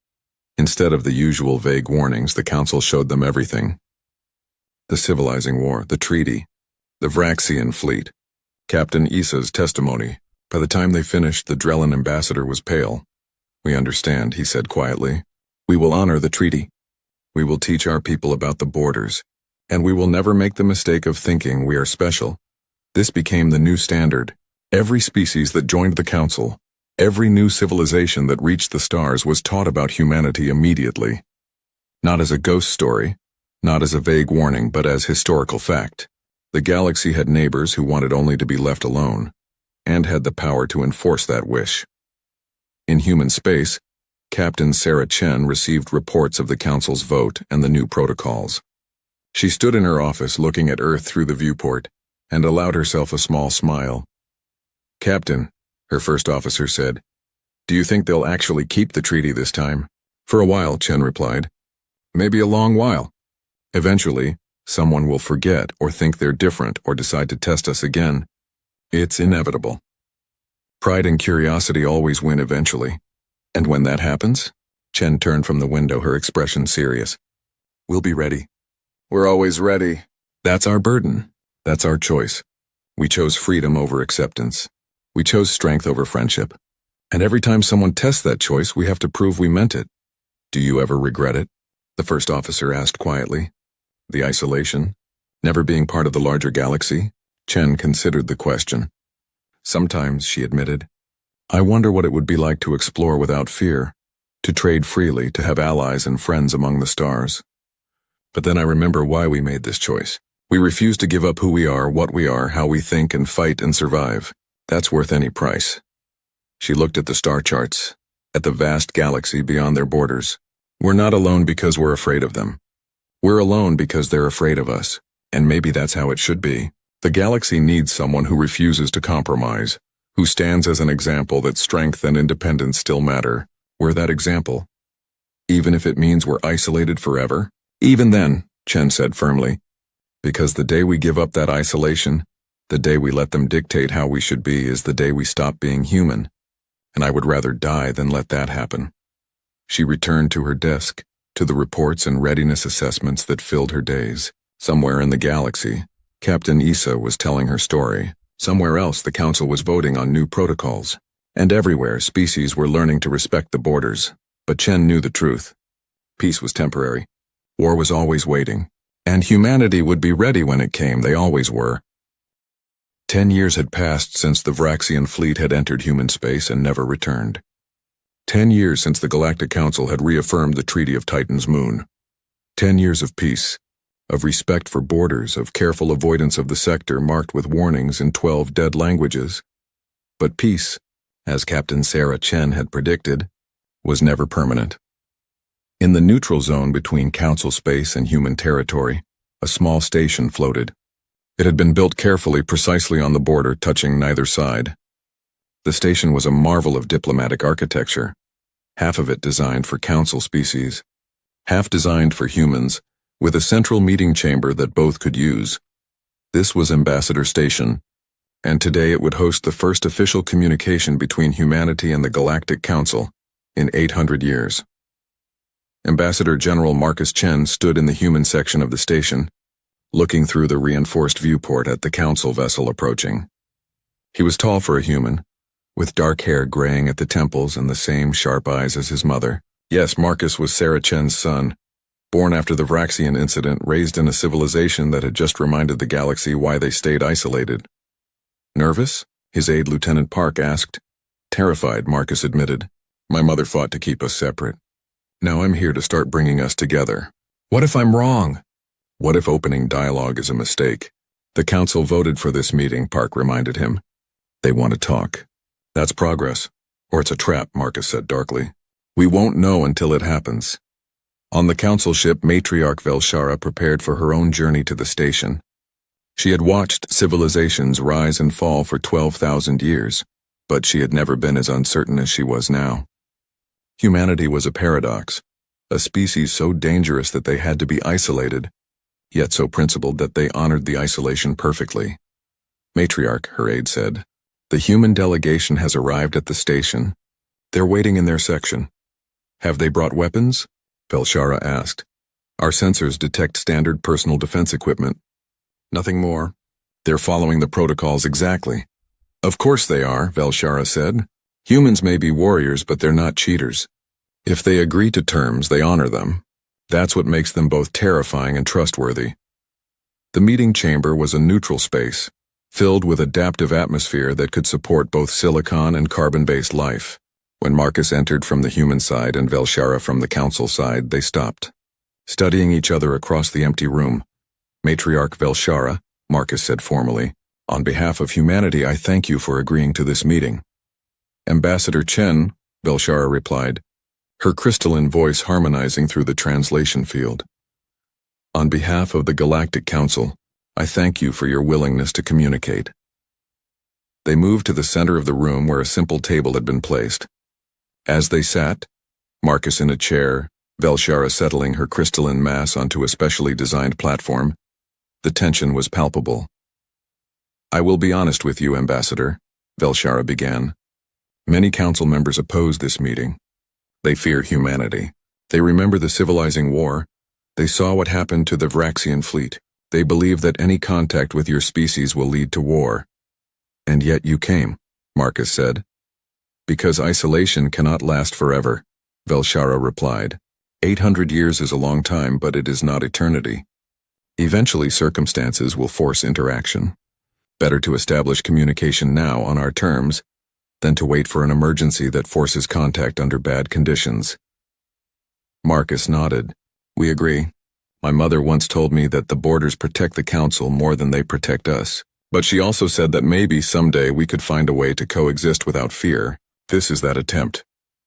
Instead of the usual vague warnings, the Council showed them everything. The civilizing war, the treaty, the Vraxian fleet, Captain Issa's testimony. By the time they finished, the Drellin ambassador was pale. "We understand," he said quietly. "We will honor the treaty. We will teach our people about the borders, and we will never make the mistake of thinking we are special." This became the new standard. Every species that joined the Council, every new civilization that reached the stars was taught about humanity immediately. Not as a ghost story, not as a vague warning, but as historical fact. The galaxy had neighbors who wanted only to be left alone, and had the power to enforce that wish. In human space, Captain Sarah Chen received reports of the Council's vote and the new protocols. She stood in her office looking at Earth through the viewport, and allowed herself a small smile. "Captain," her first officer said, "do you think they'll actually keep the treaty this time?" "For a while," Chen replied. "Maybe a long while. Eventually, someone will forget or think they're different or decide to test us again. It's inevitable. Pride and curiosity always win eventually. And when that happens," Chen turned from the window, her expression serious, "we'll be ready. We're always ready. That's our burden. That's our choice. We chose freedom over acceptance. We chose strength over friendship. And every time someone tests that choice, we have to prove we meant it." "Do you ever regret it?" the first officer asked quietly. "The isolation? Never being part of the larger galaxy?" Chen considered the question. "Sometimes," she admitted. "I wonder what it would be like to explore without fear, to trade freely, to have allies and friends among the stars. But then I remember why we made this choice. We refuse to give up who we are, what we are, how we think and fight and survive. That's worth any price." She looked at the star charts, at the vast galaxy beyond their borders. "We're not alone because we're afraid of them. We're alone because they're afraid of us, and maybe that's how it should be. The galaxy needs someone who refuses to compromise, who stands as an example that strength and independence still matter. We're that example. Even if it means we're isolated forever?" "Even then," Chen said firmly, "because the day we give up that isolation, the day we let them dictate how we should be, is the day we stop being human." and I would rather die than let that happen. She returned to her desk, to the reports and readiness assessments that filled her days. Somewhere in the galaxy, Captain Issa was telling her story. Somewhere else, the Council was voting on new protocols. And everywhere, species were learning to respect the borders. But Chen knew the truth. Peace was temporary. War was always waiting. And humanity would be ready when it came. They always were. 10 years had passed since the Vraxian fleet had entered human space and never returned. 10 years since the Galactic Council had reaffirmed the Treaty of Titan's moon. 10 years of peace, of respect for borders, of careful avoidance of the sector marked with warnings in 12 dead languages. But peace, as Captain Sarah Chen had predicted, was never permanent. In the neutral zone between Council space and human territory, a small station floated. It had been built carefully, precisely on the border, touching neither side. The station was a marvel of diplomatic architecture, half of it designed for Council species, half designed for humans, with a central meeting chamber that both could use. This was Ambassador Station, and today it would host the first official communication between humanity and the Galactic Council in 800 years. Ambassador General Marcus Chen stood in the human section of the station, looking through the reinforced viewport at the Council vessel approaching. He was tall for a human, with dark hair graying at the temples and the same sharp eyes as his mother. Yes, Marcus was Sarah Chen's son, born after the Vraxian incident, raised in a civilization that had just reminded the galaxy why they stayed isolated. Nervous? His aide Lieutenant Park asked. Terrified, Marcus admitted. My mother fought to keep us separate. Now I'm here to start bringing us together. What if I'm wrong? What if opening dialogue is a mistake? The Council voted for this meeting, Park reminded him. They want to talk. That's progress. Or it's a trap, Marcus said darkly. We won't know until it happens. On the Council ship, Matriarch Velshara prepared for her own journey to the station. She had watched civilizations rise and fall for 12,000 years, but she had never been as uncertain as she was now. Humanity was a paradox, a species so dangerous that they had to be isolated, yet so principled that they honored the isolation perfectly. Matriarch, her aide said, the human delegation has arrived at the station. They're waiting in their section. Have they brought weapons? Velshara asked. Our sensors detect standard personal defense equipment. Nothing more. They're following the protocols exactly. Of course they are, Velshara said. Humans may be warriors, but they're not cheaters. If they agree to terms, they honor them. That's what makes them both terrifying and trustworthy. The meeting chamber was a neutral space, filled with adaptive atmosphere that could support both silicon and carbon-based life. When Marcus entered from the human side and Velshara from the Council side, they stopped, studying each other across the empty room. Matriarch Velshara, Marcus said formally, on behalf of humanity, I thank you for agreeing to this meeting. Ambassador Chen, Velshara replied, her crystalline voice harmonizing through the translation field. On behalf of the Galactic Council, I thank you for your willingness to communicate. They moved to the center of the room where a simple table had been placed. As they sat, Marcus in a chair, Velshara settling her crystalline mass onto a specially designed platform, the tension was palpable. I will be honest with you, Ambassador, Velshara began. Many council members oppose this meeting. They fear humanity. They remember the civilizing war. They saw what happened to the Vraxian fleet. They believe that any contact with your species will lead to war. And yet you came, Marcus said. Because isolation cannot last forever, Velshara replied. 800 years is a long time, but it is not eternity. Eventually circumstances will force interaction. Better to establish communication now on our terms than to wait for an emergency that forces contact under bad conditions. Marcus nodded. We agree. My mother once told me that the borders protect the Council more than they protect us. But she also said that maybe someday we could find a way to coexist without fear. This is that attempt.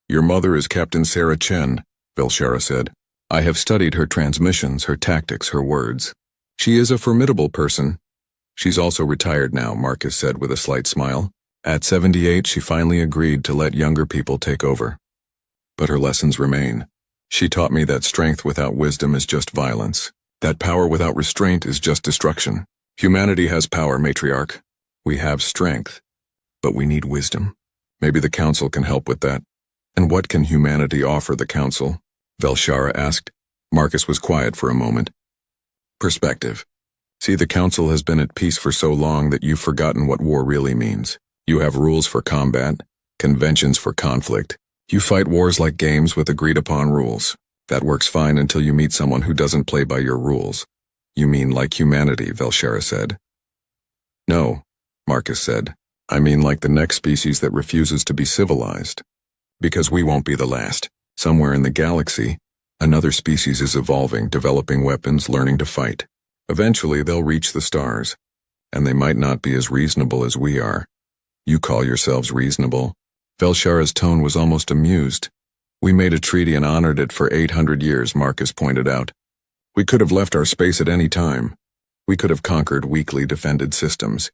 Your mother is Captain Sarah Chen, Velshara said. I have studied her transmissions, her tactics, her words. She is a formidable person. She's also retired now, Marcus said with a slight smile. At 78, she finally agreed to let younger people take over. But her lessons remain. She taught me that strength without wisdom is just violence. That power without restraint is just destruction. Humanity has power, Matriarch. We have strength, but we need wisdom. Maybe the Council can help with that. And what can humanity offer the Council? Velshara asked. Marcus was quiet for a moment. Perspective. See, the Council has been at peace for so long that you've forgotten what war really means. You have rules for combat, conventions for conflict. You fight wars like games with agreed-upon rules. That works fine until you meet someone who doesn't play by your rules. You mean like humanity, Velshara said. No, Marcus said. I mean like the next species that refuses to be civilized. Because we won't be the last. Somewhere in the galaxy, another species is evolving, developing weapons, learning to fight. Eventually, they'll reach the stars. And they might not be as reasonable as we are. You call yourselves reasonable? Velshara's tone was almost amused. We made a treaty and honored it for 800 years, Marcus pointed out. We could have left our space at any time. We could have conquered weakly defended systems.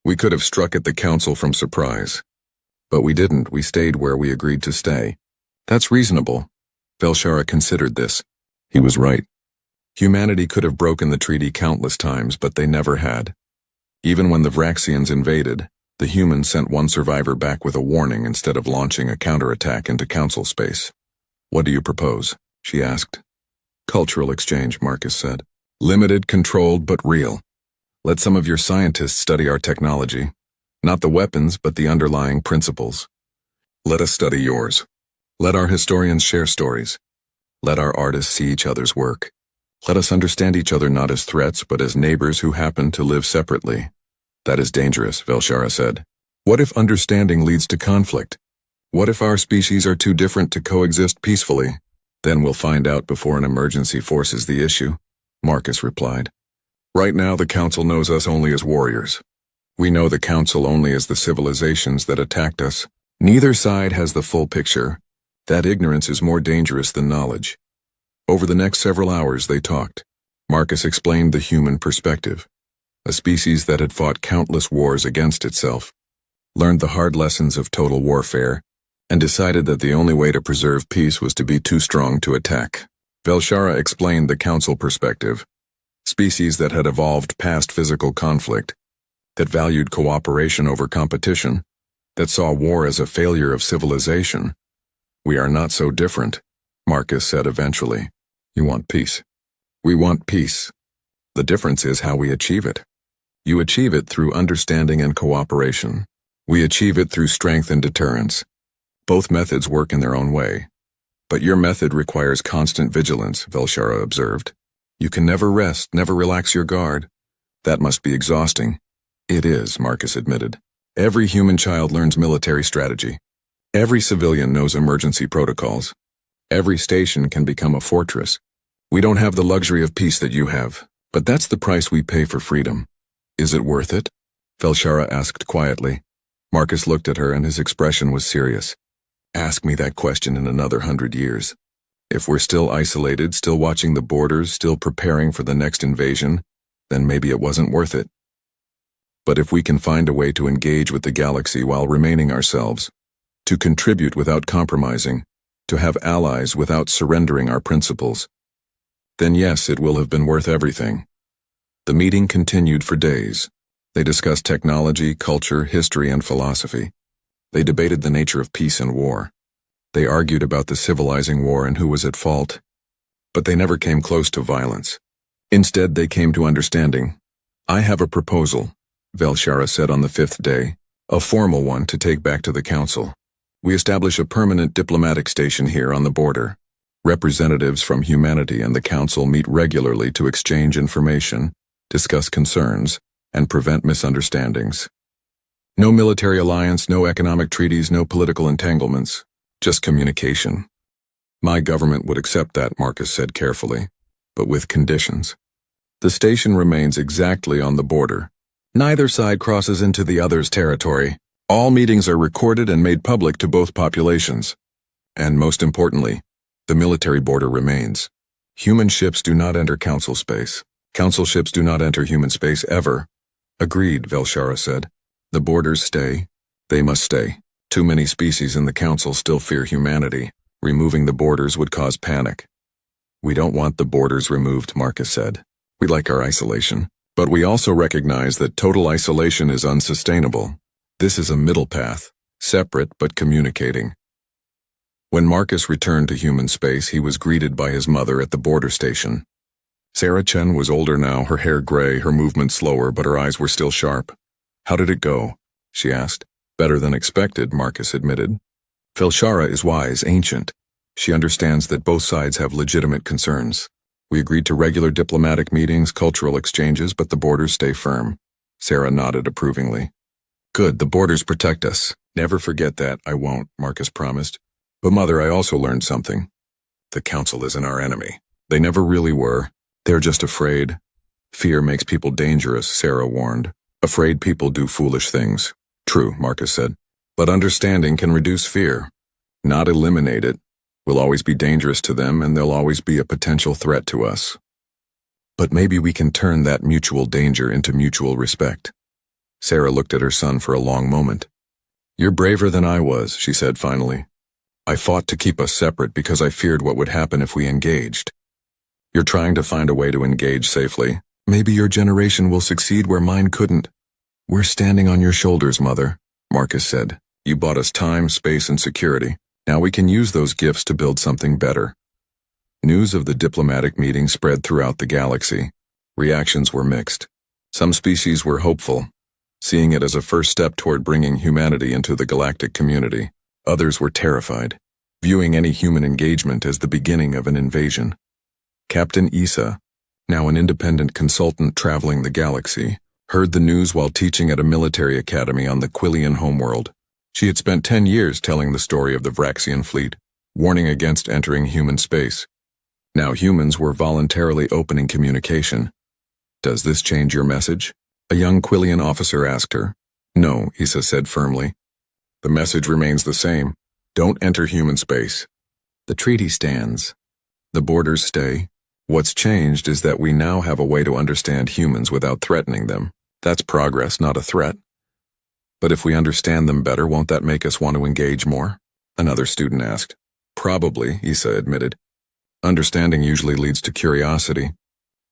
We could have struck at the Council from surprise. But we didn't. We stayed where we agreed to stay. That's reasonable. Velshara considered this. He was right. Humanity could have broken the treaty countless times, but they never had. Even when the Vraxians invaded, the humans sent one survivor back with a warning instead of launching a counterattack into Council space. What do you propose? She asked. Cultural exchange, Marcus said. Limited, controlled, but real. Let some of your scientists study our technology. Not the weapons, but the underlying principles. Let us study yours. Let our historians share stories. Let our artists see each other's work. Let us understand each other not as threats, but as neighbors who happen to live separately. That is dangerous, Velshara said. What if understanding leads to conflict? What if our species are too different to coexist peacefully? Then we'll find out before an emergency forces the issue, Marcus replied. Right now the Council knows us only as warriors. We know the Council only as the civilizations that attacked us. Neither side has the full picture. That ignorance is more dangerous than knowledge. Over the next several hours they talked. Marcus explained the human perspective. A species that had fought countless wars against itself, learned the hard lessons of total warfare, and decided that the only way to preserve peace was to be too strong to attack. Velshara explained the Council perspective. Species that had evolved past physical conflict, that valued cooperation over competition, that saw war as a failure of civilization. We are not so different, Marcus said eventually. You want peace. We want peace. The difference is how we achieve it. You achieve it through understanding and cooperation. We achieve it through strength and deterrence. Both methods work in their own way. But your method requires constant vigilance, Velshara observed. You can never rest, never relax your guard. That must be exhausting. It is, Marcus admitted. Every human child learns military strategy. Every civilian knows emergency protocols. Every station can become a fortress. We don't have the luxury of peace that you have, but that's the price we pay for freedom. Is it worth it? Velshara asked quietly. Marcus looked at her and his expression was serious. Ask me that question in another 100 years. If we're still isolated, still watching the borders, still preparing for the next invasion, then maybe it wasn't worth it. But if we can find a way to engage with the galaxy while remaining ourselves, to contribute without compromising, to have allies without surrendering our principles, then yes, it will have been worth everything. The meeting continued for days. They discussed technology, culture, history, and philosophy. They debated the nature of peace and war. They argued about the civilizing war and who was at fault. But they never came close to violence. Instead, they came to understanding. I have a proposal, Velshara said on the 5th day, a formal one to take back to the Council. We establish a permanent diplomatic station here on the border. Representatives from humanity and the Council meet regularly to exchange information, discuss concerns, and prevent misunderstandings. No military alliance, no economic treaties, no political entanglements, just communication. My government would accept that, Marcus said carefully, but with conditions. The station remains exactly on the border. Neither side crosses into the other's territory. All meetings are recorded and made public to both populations. And most importantly, the military border remains. Human ships do not enter Council space. Council ships do not enter human space ever. Agreed, Velshara said. The borders stay. They must stay. Too many species in the Council still fear humanity. Removing the borders would cause panic. We don't want the borders removed, Marcus said. We like our isolation. But we also recognize that total isolation is unsustainable. This is a middle path. separate but communicating. When Marcus returned to human space, he was greeted by his mother at the border station. Sarah Chen was older now, her hair gray, her movement slower, but her eyes were still sharp. "How did it go?" she asked. "Better than expected," Marcus admitted. "Felshara is wise, ancient. She understands that both sides have legitimate concerns. We agreed to regular diplomatic meetings, cultural exchanges, but the borders stay firm." Sarah nodded approvingly. "Good, the borders protect us. Never forget that." "I won't," Marcus promised. "But Mother, I also learned something. The Council isn't our enemy. They never really were. They're just afraid. Fear makes people dangerous," Sarah warned. "Afraid people do foolish things." "True," Marcus said. "But understanding can reduce fear, not eliminate it. We'll always be dangerous to them, and they'll always be a potential threat to us. But maybe we can turn that mutual danger into mutual respect." Sarah looked at her son for a long moment. "You're braver than I was," she said finally. "I fought to keep us separate because I feared what would happen if we engaged. You're trying to find a way to engage safely. Maybe your generation will succeed where mine couldn't." "We're standing on your shoulders, Mother," Marcus said. "You bought us time, space, and security. Now we can use those gifts to build something better." News of the diplomatic meeting spread throughout the galaxy. Reactions were mixed. Some species were hopeful, seeing it as a first step toward bringing humanity into the galactic community. Others were terrified, viewing any human engagement as the beginning of an invasion. Captain Issa, now an independent consultant traveling the galaxy, heard the news while teaching at a military academy on the Quillian homeworld. She had spent 10 years telling the story of the Vraxian fleet, warning against entering human space. Now humans were voluntarily opening communication. "Does this change your message?" a young Quillian officer asked her. "No," Issa said firmly. "The message remains the same. Don't enter human space. The treaty stands. The borders stay. What's changed is that we now have a way to understand humans without threatening them. That's progress, not a threat." "But if we understand them better, won't that make us want to engage more?" another student asked. "Probably," Issa admitted. "Understanding usually leads to curiosity.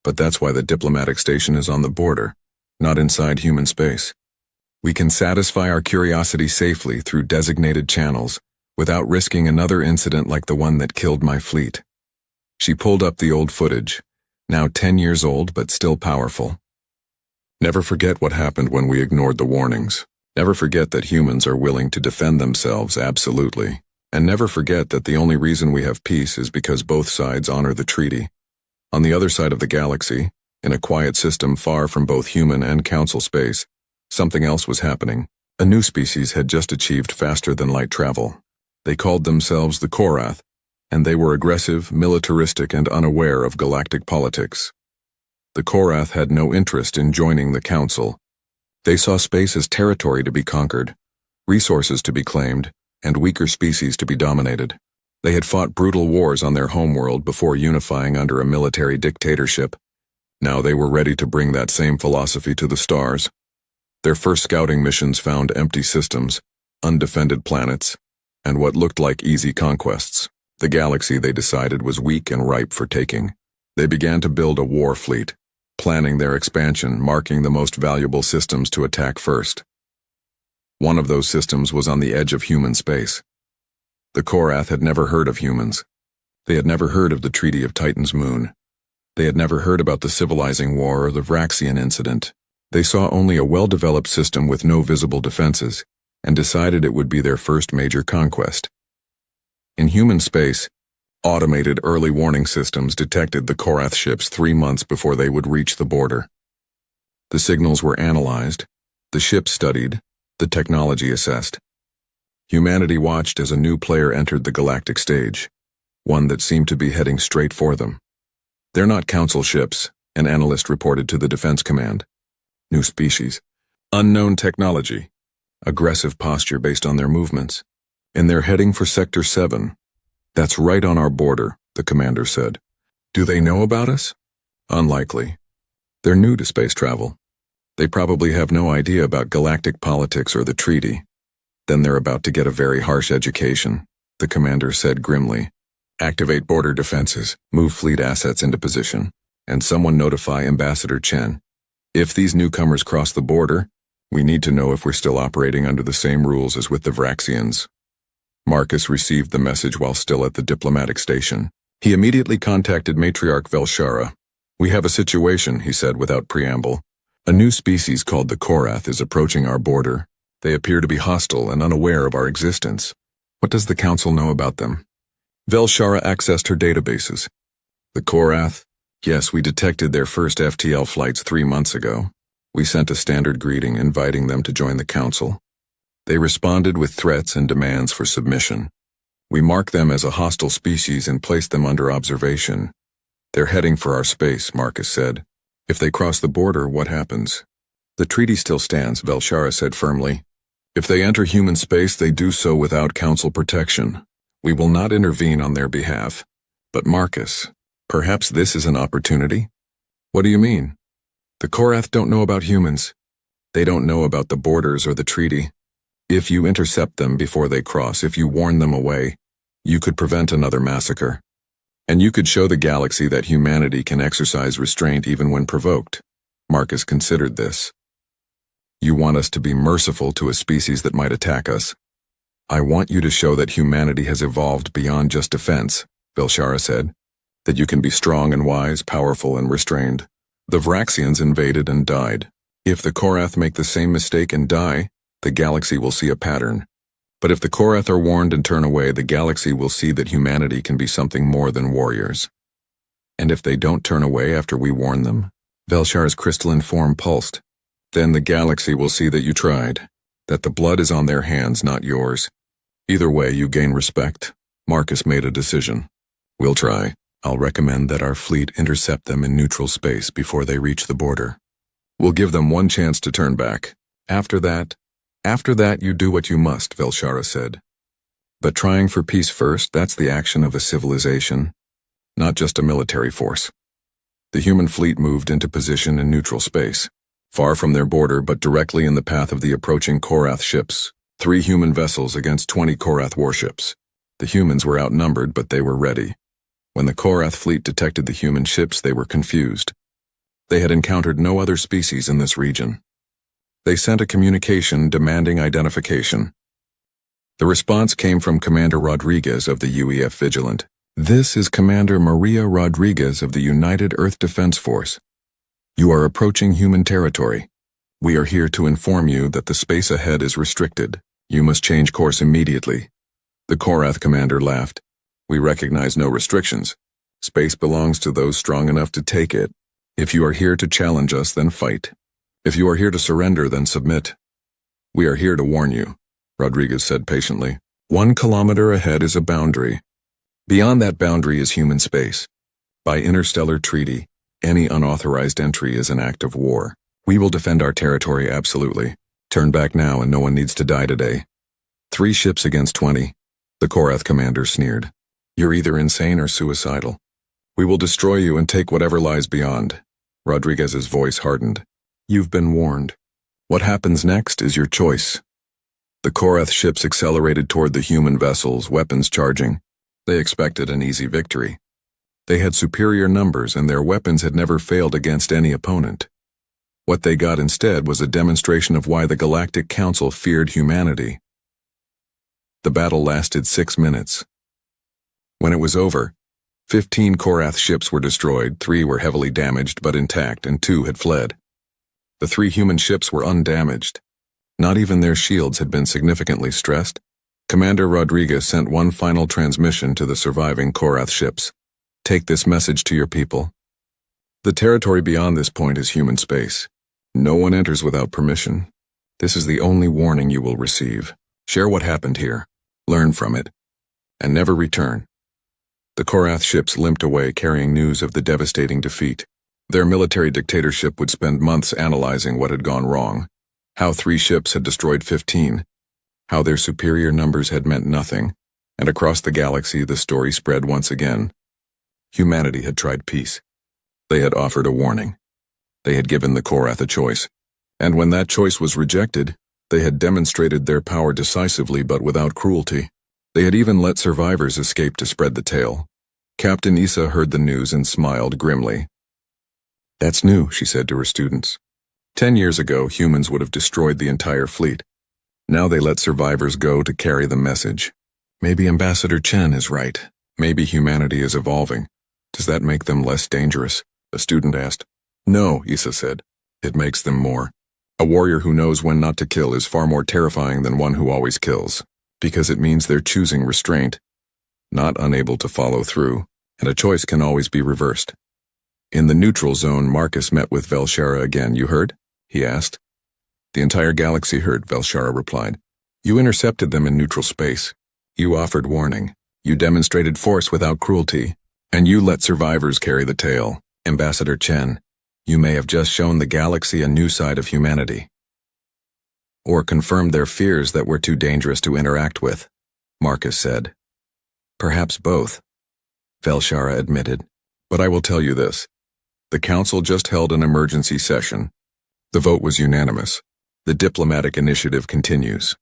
But that's why the diplomatic station is on the border, not inside human space. We can satisfy our curiosity safely through designated channels, without risking another incident like the one that killed my fleet." She pulled up the old footage, now 10 years old but still powerful. "Never forget what happened when we ignored the warnings. Never forget that humans are willing to defend themselves absolutely. And never forget that the only reason we have peace is because both sides honor the treaty." On the other side of the galaxy, in a quiet system far from both human and council space, something else was happening. A new species had just achieved faster-than-light travel. They called themselves the Korath, and they were aggressive, militaristic, and unaware of galactic politics. The Korath had no interest in joining the council. They saw space as territory to be conquered, resources to be claimed, and weaker species to be dominated. They had fought brutal wars on their homeworld before unifying under a military dictatorship. Now they were ready to bring that same philosophy to the stars. Their first scouting missions found empty systems, undefended planets, and what looked like easy conquests. The galaxy, they decided, was weak and ripe for taking. They began to build a war fleet, planning their expansion, marking the most valuable systems to attack first. One of those systems was on the edge of human space. The Korath had never heard of humans. They had never heard of the Treaty of Titan's Moon. They had never heard about the Civilizing War or the Vraxian incident. They saw only a well-developed system with no visible defenses, and decided it would be their first major conquest. In human space, automated early warning systems detected the Korath ships 3 months before they would reach the border. The signals were analyzed, the ships studied, the technology assessed. Humanity watched as a new player entered the galactic stage, one that seemed to be heading straight for them. "They're not council ships," an analyst reported to the Defense Command. "New species. Unknown technology. Aggressive posture based on their movements. And they're heading for Sector 7. That's right on our border," the commander said. "Do they know about us?" "Unlikely. They're new to space travel. They probably have no idea about galactic politics or the treaty. Then they're about to get a very harsh education," the commander said grimly. "Activate border defenses, move fleet assets into position, and someone notify Ambassador Chen. If these newcomers cross the border, We need to know if we're still operating under the same rules as with the Vraxians. Marcus received the message while still at the diplomatic station. He immediately contacted Matriarch Velshara. "We have a situation," he said without preamble. "A new species called the Korath is approaching our border. They appear to be hostile and unaware of our existence. What does the Council know about them?" Velshara accessed her databases. "The Korath? Yes, we detected their first FTL flights 3 months ago. We sent a standard greeting inviting them to join the Council. They responded with threats and demands for submission. We marked them as a hostile species and placed them under observation. They're heading for our space," Marcus said. "If they cross the border, what happens?" "The treaty still stands," Velshara said firmly. "If they enter human space, they do so without Council protection. We will not intervene on their behalf." "But Marcus, perhaps this is an opportunity?" "What do you mean?" "The Korath don't know about humans. They don't know about the borders or the treaty. If you intercept them before they cross, if you warn them away, you could prevent another massacre. And you could show the galaxy that humanity can exercise restraint even when provoked." Marcus considered this. "You want us to be merciful to a species that might attack us?" "I want you to show that humanity has evolved beyond just defense," Velshara said. "That you can be strong and wise, powerful and restrained. The Vraxians invaded and died. If the Korath make the same mistake and die, the galaxy will see a pattern. But if the Korath are warned and turn away, the galaxy will see that humanity can be something more than warriors. And if they don't turn away after we warn them?" Velshara's crystalline form pulsed. "Then the galaxy will see that you tried, that the blood is on their hands, not yours. Either way, you gain respect." Marcus made a decision. "We'll try. I'll recommend that our fleet intercept them in neutral space before they reach the border. We'll give them one chance to turn back. After that, you do what you must," Velshara said. "But trying for peace first, that's the action of a civilization, not just a military force." The human fleet moved into position in neutral space, far from their border but directly in the path of the approaching Korath ships. 3 human vessels against 20 Korath warships. The humans were outnumbered, but they were ready. When the Korath fleet detected the human ships, they were confused. They had encountered no other species in this region. They sent a communication demanding identification. The response came from Commander Rodriguez of the UEF Vigilant. "This is Commander Maria Rodriguez of the United Earth Defense Force. You are approaching human territory. We are here to inform you that the space ahead is restricted. You must change course immediately." The Korath commander laughed. "We recognize no restrictions. Space belongs to those strong enough to take it. If you are here to challenge us, then fight. If you are here to surrender, then submit." "We are here to warn you," Rodriguez said patiently. 1 kilometer ahead is a boundary. Beyond that boundary is human space. By interstellar treaty, any unauthorized entry is an act of war. We will defend our territory absolutely. Turn back now and no one needs to die today. 3 ships against 20. The Korath commander sneered. "You're either insane or suicidal. We will destroy you and take whatever lies beyond." Rodriguez's voice hardened. "You've been warned. What happens next is your choice." The Korath ships accelerated toward the human vessels, weapons charging. They expected an easy victory. They had superior numbers and their weapons had never failed against any opponent. What they got instead was a demonstration of why the Galactic Council feared humanity. The battle lasted 6 minutes. When it was over, 15 Korath ships were destroyed, 3 were heavily damaged but intact, and 2 had fled. The 3 human ships were undamaged. Not even their shields had been significantly stressed. Commander Rodriguez sent one final transmission to the surviving Korath ships. "Take this message to your people. The territory beyond this point is human space. No one enters without permission. This is the only warning you will receive. Share what happened here. Learn from it. And never return." The Korath ships limped away carrying news of the devastating defeat. Their military dictatorship would spend months analyzing what had gone wrong, how 3 ships had destroyed 15, how their superior numbers had meant nothing, and across the galaxy the story spread once again. Humanity had tried peace. They had offered a warning. They had given the Korath a choice. And when that choice was rejected, they had demonstrated their power decisively but without cruelty. They had even let survivors escape to spread the tale. Captain Issa heard the news and smiled grimly. "That's new," she said to her students. 10 years ago, humans would have destroyed the entire fleet. Now they let survivors go to carry the message. Maybe Ambassador Chen is right. Maybe humanity is evolving. Does that make them less dangerous? A student asked. No, Issa said. It makes them more. A warrior who knows when not to kill is far more terrifying than one who always kills, because it means they're choosing restraint, not unable to follow through, and a choice can always be reversed. In the neutral zone, Marcus met with Velshara again. You heard? He asked. The entire galaxy heard, Velshara replied. You intercepted them in neutral space. You offered warning. You demonstrated force without cruelty. And you let survivors carry the tale. Ambassador Chen, you may have just shown the galaxy a new side of humanity. Or confirmed their fears that we're too dangerous to interact with, Marcus said. Perhaps both, Velshara admitted. But I will tell you this. The Council just held an emergency session. The vote was unanimous. The diplomatic initiative continues.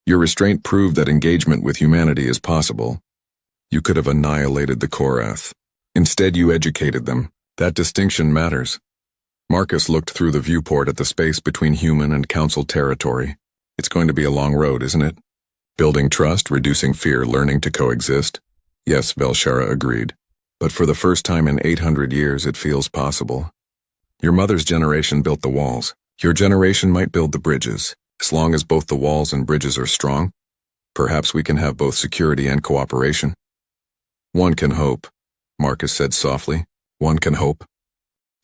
Your restraint proved that engagement with humanity is possible. You could have annihilated the Korath. Instead, you educated them. That distinction matters. Marcus looked through the viewport at the space between human and Council territory. It's going to be a long road, isn't it? Building trust, reducing fear, learning to coexist. Yes, Velshara agreed. But for the first time in 800 years, it feels possible. Your mother's generation built the walls. Your generation might build the bridges. As long as both the walls and bridges are strong, perhaps we can have both security and cooperation. One can hope, Marcus said softly. One can hope.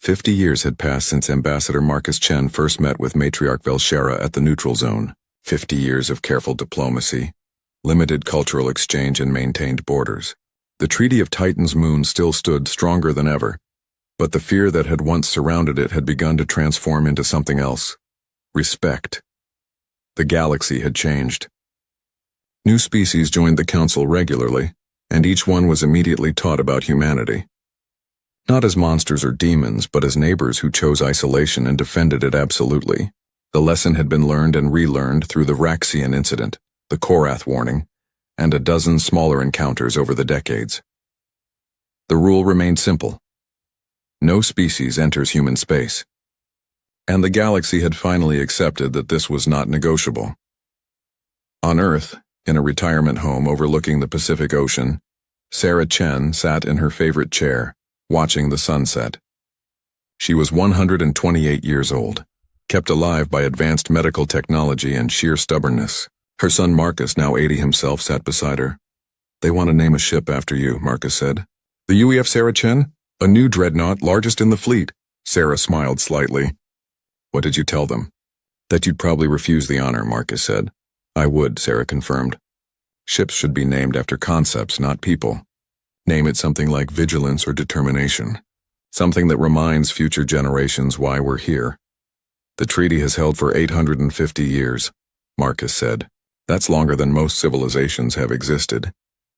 50 years had passed since Ambassador Marcus Chen first met with Matriarch Velshara at the neutral zone. 50 years of careful diplomacy, limited cultural exchange, and maintained borders. The Treaty of Titan's moon still stood stronger than ever, but the fear that had once surrounded it had begun to transform into something else. Respect. The galaxy had changed. New species joined the Council regularly, and each one was immediately taught about humanity. Not as monsters or demons, but as neighbors who chose isolation and defended it absolutely. The lesson had been learned and relearned through the Raxian incident, the Korath warning, and a dozen smaller encounters over the decades. The rule remained simple. No species enters human space. And the galaxy had finally accepted that this was not negotiable. On Earth, in a retirement home overlooking the Pacific Ocean, Sarah Chen sat in her favorite chair, watching the sunset. She was 128 years old, kept alive by advanced medical technology and sheer stubbornness. Her son Marcus, now 80 himself, sat beside her. They want to name a ship after you, Marcus said. The UEF Sarah Chen? A new dreadnought, largest in the fleet. Sarah smiled slightly. What did you tell them? That you'd probably refuse the honor, Marcus said. I would, Sarah confirmed. Ships should be named after concepts, not people. Name it something like vigilance or determination. Something that reminds future generations why we're here. The treaty has held for 850 years, Marcus said. That's longer than most civilizations have existed.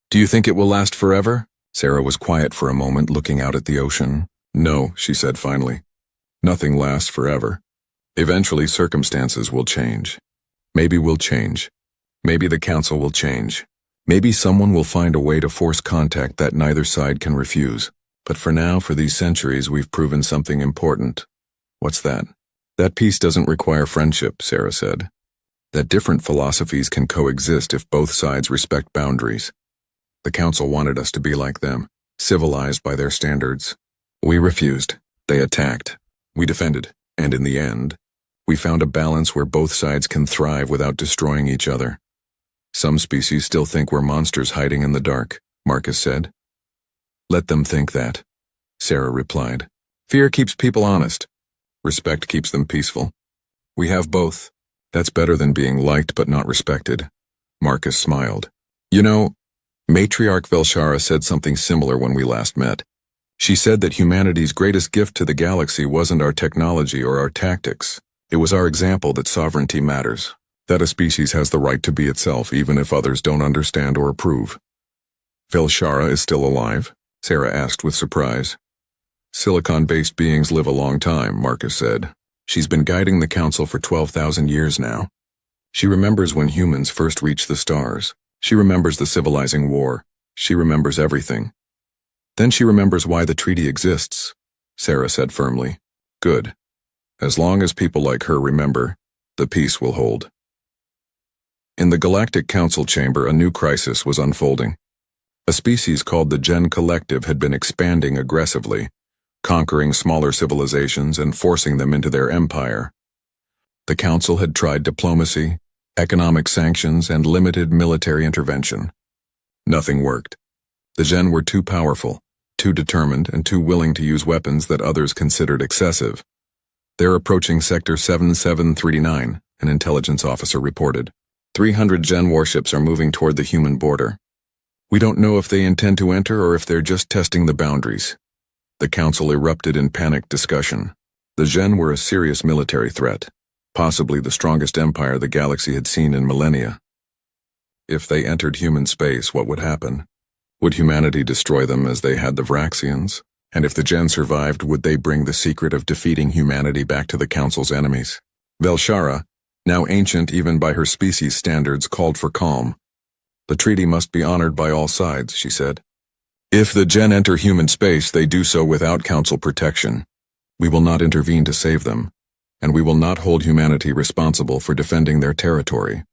Do you think it will last forever? Sarah was quiet for a moment, looking out at the ocean. No, she said finally. Nothing lasts forever. Eventually, circumstances will change. Maybe we'll change. Maybe the Council will change. Maybe someone will find a way to force contact that neither side can refuse. But for now, for these centuries, we've proven something important. What's that? That peace doesn't require friendship, Sarah said. That different philosophies can coexist if both sides respect boundaries. The Council wanted us to be like them, civilized by their standards. We refused. They attacked. We defended. And in the end, we found a balance where both sides can thrive without destroying each other. Some species still think we're monsters hiding in the dark, Marcus said. Let them think that, Sarah replied. Fear keeps people honest. Respect keeps them peaceful. We have both. That's better than being liked but not respected. Marcus smiled. You know, Matriarch Velshara said something similar when we last met. She said that humanity's greatest gift to the galaxy wasn't our technology or our tactics. It was our example that sovereignty matters, that a species has the right to be itself even if others don't understand or approve. Velshara is still alive? Sarah asked with surprise. Silicon-based beings live a long time, Marcus said. She's been guiding the Council for 12,000 years now. She remembers when humans first reached the stars. She remembers the civilizing war. She remembers everything. Then she remembers why the treaty exists, Sarah said firmly. Good. As long as people like her remember, the peace will hold. In the Galactic Council chamber, a new crisis was unfolding. A species called the Gen Collective had been expanding aggressively, conquering smaller civilizations and forcing them into their empire. The Council had tried diplomacy, economic sanctions, and limited military intervention. Nothing worked. The Gen were too powerful, too determined, and too willing to use weapons that others considered excessive. "They're approaching Sector 7739, an intelligence officer reported. 300 Gen warships are moving toward the human border. We don't know if they intend to enter or if they're just testing the boundaries." The Council erupted in panicked discussion. The Gen were a serious military threat, possibly the strongest empire the galaxy had seen in millennia. If they entered human space, what would happen? Would humanity destroy them as they had the Vraxians? And if the Gen survived, would they bring the secret of defeating humanity back to the Council's enemies? Velshara, now ancient even by her species' standards, called for calm. "The treaty must be honored by all sides," she said. "If the Gen enter human space, they do so without Council protection. We will not intervene to save them, and we will not hold humanity responsible for defending their territory."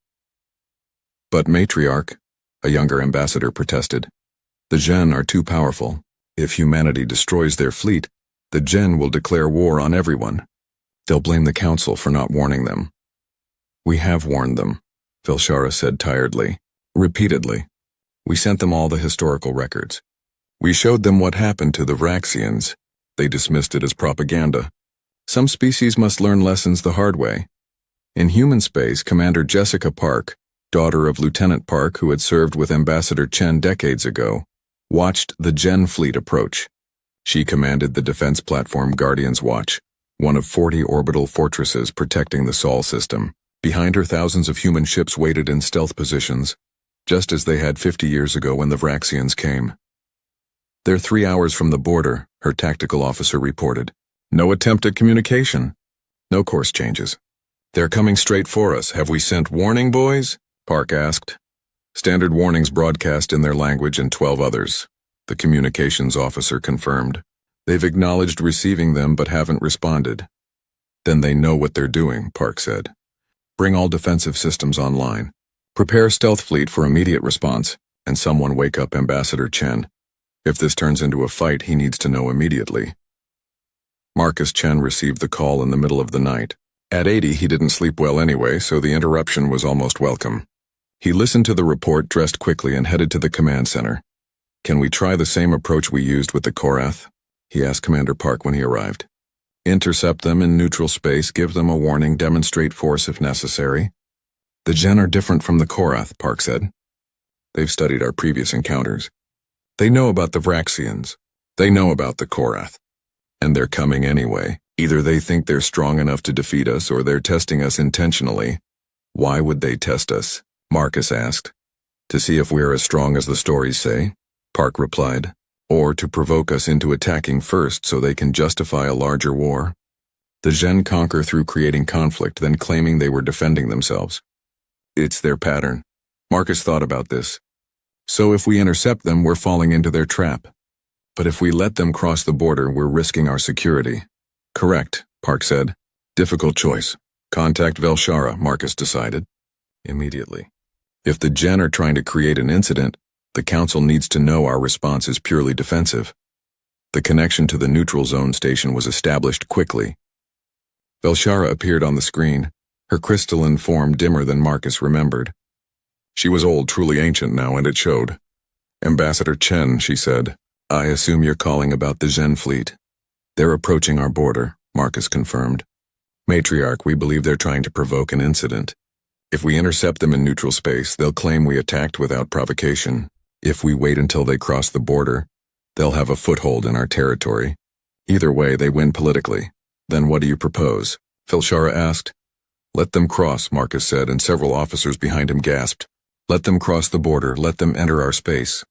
"But Matriarch," a younger ambassador protested, "the Gen are too powerful. If humanity destroys their fleet, the Gen will declare war on everyone. They'll blame the Council for not warning them." "We have warned them," Velshara said tiredly. "Repeatedly. We sent them all the historical records. We showed them what happened to the Vraxians. They dismissed it as propaganda. Some species must learn lessons the hard way." In human space, Commander Jessica Park, daughter of Lieutenant Park who had served with Ambassador Chen decades ago, watched the Gen fleet approach. She commanded the defense platform Guardian's Watch, one of 40 orbital fortresses protecting the Sol system. Behind her, thousands of human ships waited in stealth positions, just as they had 50 years ago when the Vraxians came. "They're 3 hours from the border," her tactical officer reported. "No attempt at communication. No course changes." "They're coming straight for us. Have we sent warning, boys?" Park asked. "Standard warnings broadcast in their language and 12 others," the communications officer confirmed. "They've acknowledged receiving them but haven't responded." "Then they know what they're doing," Park said. "Bring all defensive systems online. Prepare stealth fleet for immediate response, and someone wake up Ambassador Chen. If this turns into a fight, he needs to know immediately." Marcus Chen received the call in the middle of the night. At 80, he didn't sleep well anyway, so the interruption was almost welcome. He listened to the report, dressed quickly, and headed to the command center. "Can we try the same approach we used with the Korath?" he asked Commander Park when he arrived. "Intercept them in neutral space, give them a warning, demonstrate force if necessary." "The Gen are different from the Korath," Park said. "They've studied our previous encounters. They know about the Vraxians. They know about the Korath. And they're coming anyway. Either they think they're strong enough to defeat us, or they're testing us intentionally." "Why would they test us?" Marcus asked. "To see if we're as strong as the stories say," Park replied. "Or to provoke us into attacking first so they can justify a larger war. The Gen conquer through creating conflict, then claiming they were defending themselves. It's their pattern." Marcus thought about this. "So if we intercept them, we're falling into their trap. But if we let them cross the border, we're risking our security." "Correct," Park said. "Difficult choice. Contact Velshara," Marcus decided. "Immediately. If the Gen are trying to create an incident, the Council needs to know our response is purely defensive." The connection to the neutral zone station was established quickly. Velshara appeared on the screen, her crystalline form dimmer than Marcus remembered. She was old, truly ancient now, and it showed. "Ambassador Chen," she said, "I assume you're calling about the Gen fleet." "They're approaching our border," Marcus confirmed. "Matriarch, we believe they're trying to provoke an incident. If we intercept them in neutral space, they'll claim we attacked without provocation. If we wait until they cross the border, they'll have a foothold in our territory. Either way, they win politically. Then what do you propose?" Velshara asked. "Let them cross," Marcus said, and several officers behind him gasped. "Let them cross the border, let them enter our space.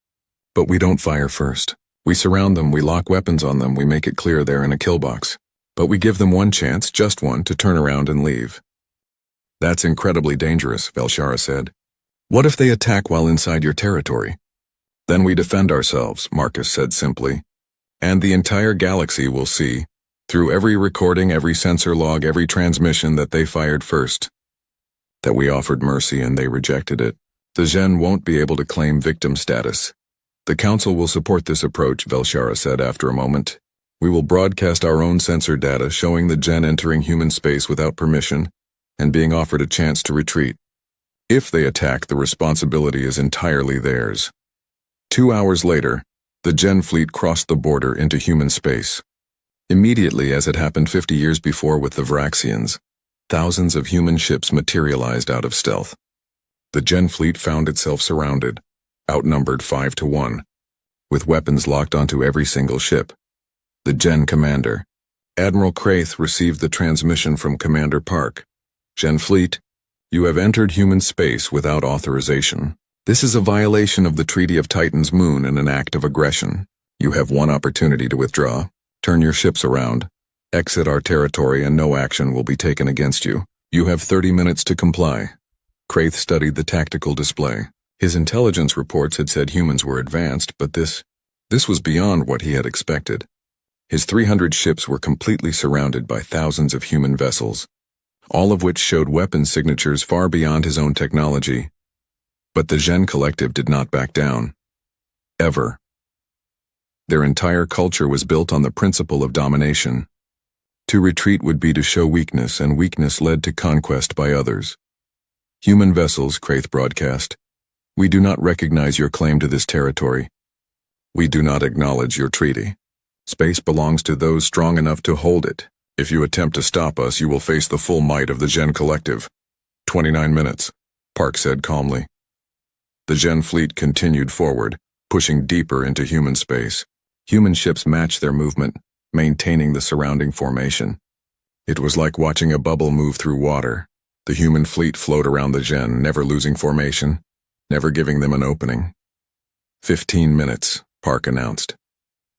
But we don't fire first. We surround them, we lock weapons on them, we make it clear they're in a kill box. But we give them one chance, just one, to turn around and leave." "That's incredibly dangerous," Velshara said. "What if they attack while inside your territory?" "Then we defend ourselves," Marcus said simply. "And the entire galaxy will see through every recording, every sensor log, every transmission that they fired first. That we offered mercy and they rejected it. The Gen won't be able to claim victim status. The Council will support this approach, Velshara said after a moment. We will broadcast our own sensor data showing the Gen entering human space without permission and being offered a chance to retreat. If they attack, the responsibility is entirely theirs. 2 hours later, the Gen fleet crossed the border into human space. Immediately, as it happened 50 years before with the Vraxians, thousands of human ships materialized out of stealth. The Gen fleet found itself surrounded, outnumbered 5 to 1, with weapons locked onto every single ship. The Gen commander, Admiral Kraith, received the transmission from Commander Park. Gen fleet, you have entered human space without authorization. This is a violation of the Treaty of Titan's Moon and an act of aggression. You have one opportunity to withdraw. Turn your ships around. Exit our territory and no action will be taken against you. You have 30 minutes to comply. Kraith studied the tactical display. His intelligence reports had said humans were advanced, but this was beyond what he had expected. His 300 ships were completely surrounded by thousands of human vessels, all of which showed weapon signatures far beyond his own technology. But the Gen Collective did not back down. Ever. Their entire culture was built on the principle of domination. To retreat would be to show weakness, and weakness led to conquest by others. Human vessels, Kraith broadcast. We do not recognize your claim to this territory. We do not acknowledge your treaty. Space belongs to those strong enough to hold it. If you attempt to stop us, you will face the full might of the Gen Collective. 29 minutes, Park said calmly. The Gen fleet continued forward, pushing deeper into human space. Human ships matched their movement, maintaining the surrounding formation. It was like watching a bubble move through water. The human fleet flowed around the Gen, never losing formation, never giving them an opening. 15 minutes, Park announced.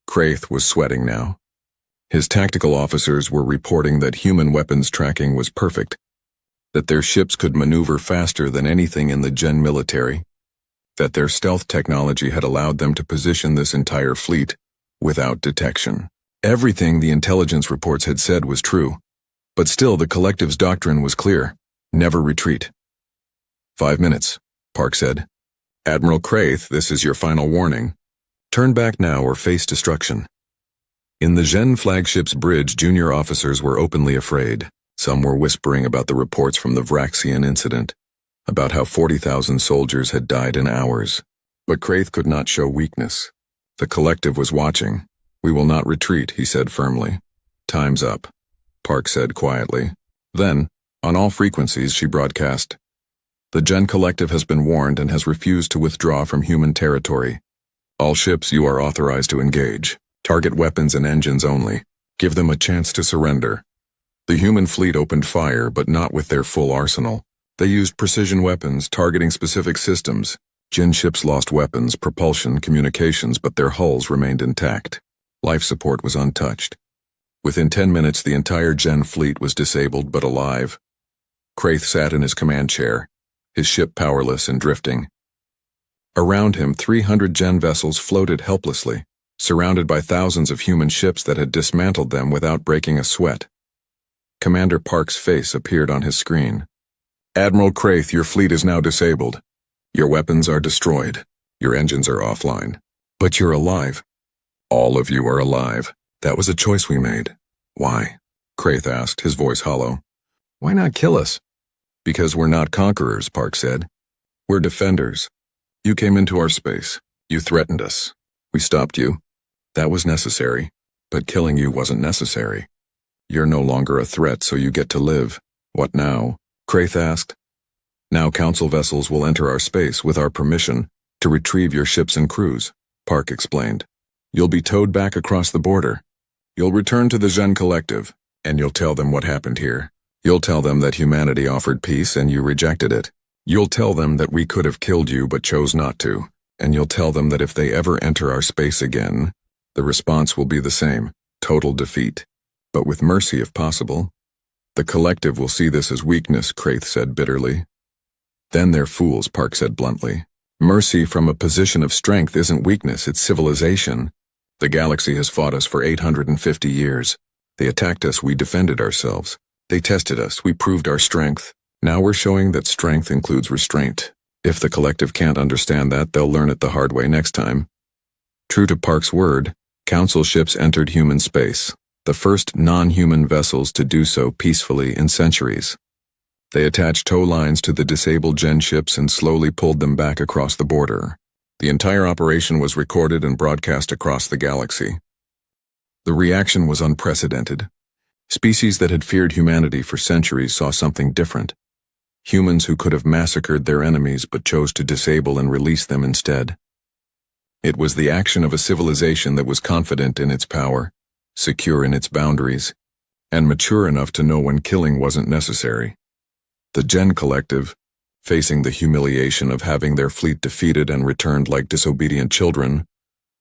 Kraith was sweating now. His tactical officers were reporting that human weapons tracking was perfect, that their ships could maneuver faster than anything in the Gen military, that their stealth technology had allowed them to position this entire fleet without detection. Everything the intelligence reports had said was true, but still the Collective's doctrine was clear: never retreat. 5 minutes, Park said. Admiral Kraith, this is your final warning. Turn back now or face destruction. In the Gen flagship's bridge, junior officers were openly afraid. Some were whispering about the reports from the Vraxian incident, about how 40,000 soldiers had died in hours. But Kraith could not show weakness. The Collective was watching. We will not retreat, he said firmly. Time's up, Park said quietly. Then, on all frequencies, she broadcast. The Gen Collective has been warned and has refused to withdraw from human territory. All ships, you are authorized to engage. Target weapons and engines only. Give them a chance to surrender. The human fleet opened fire, but not with their full arsenal. They used precision weapons, targeting specific systems. Gen ships lost weapons, propulsion, communications, but their hulls remained intact. Life support was untouched. Within 10 minutes, the entire Gen fleet was disabled but alive. Kraith sat in his command chair, his ship powerless and drifting. Around him, 300 Gen vessels floated helplessly, surrounded by thousands of human ships that had dismantled them without breaking a sweat. Commander Park's face appeared on his screen. Admiral Kraith, your fleet is now disabled. Your weapons are destroyed. Your engines are offline. But you're alive. All of you are alive. That was a choice we made. Why? Kraith asked, his voice hollow. Why not kill us? Because we're not conquerors, Park said. We're defenders. You came into our space. You threatened us. We stopped you. That was necessary. But killing you wasn't necessary. You're no longer a threat, so you get to live. What now? Kraith asked. Now Council vessels will enter our space with our permission to retrieve your ships and crews, Park explained. You'll be towed back across the border. You'll return to the Gen Collective, and you'll tell them what happened here. You'll tell them that humanity offered peace and you rejected it. You'll tell them that we could have killed you but chose not to, and you'll tell them that if they ever enter our space again, the response will be the same, total defeat, but with mercy if possible. The Collective will see this as weakness, Kraith said bitterly. Then they're fools, Park said bluntly. Mercy from a position of strength isn't weakness, it's civilization. The galaxy has fought us for 850 years. They attacked us, we defended ourselves. They tested us, we proved our strength. Now we're showing that strength includes restraint. If the collective can't understand that, they'll learn it the hard way next time. True to Park's word, Council ships entered human space, the first non-human vessels to do so peacefully in centuries. They attached tow lines to the disabled Gen ships and slowly pulled them back across the border. The entire operation was recorded and broadcast across the galaxy. The reaction was unprecedented. Species that had feared humanity for centuries saw something different. Humans who could have massacred their enemies but chose to disable and release them instead. It was the action of a civilization that was confident in its power, secure in its boundaries, and mature enough to know when killing wasn't necessary. The Gen Collective, facing the humiliation of having their fleet defeated and returned like disobedient children,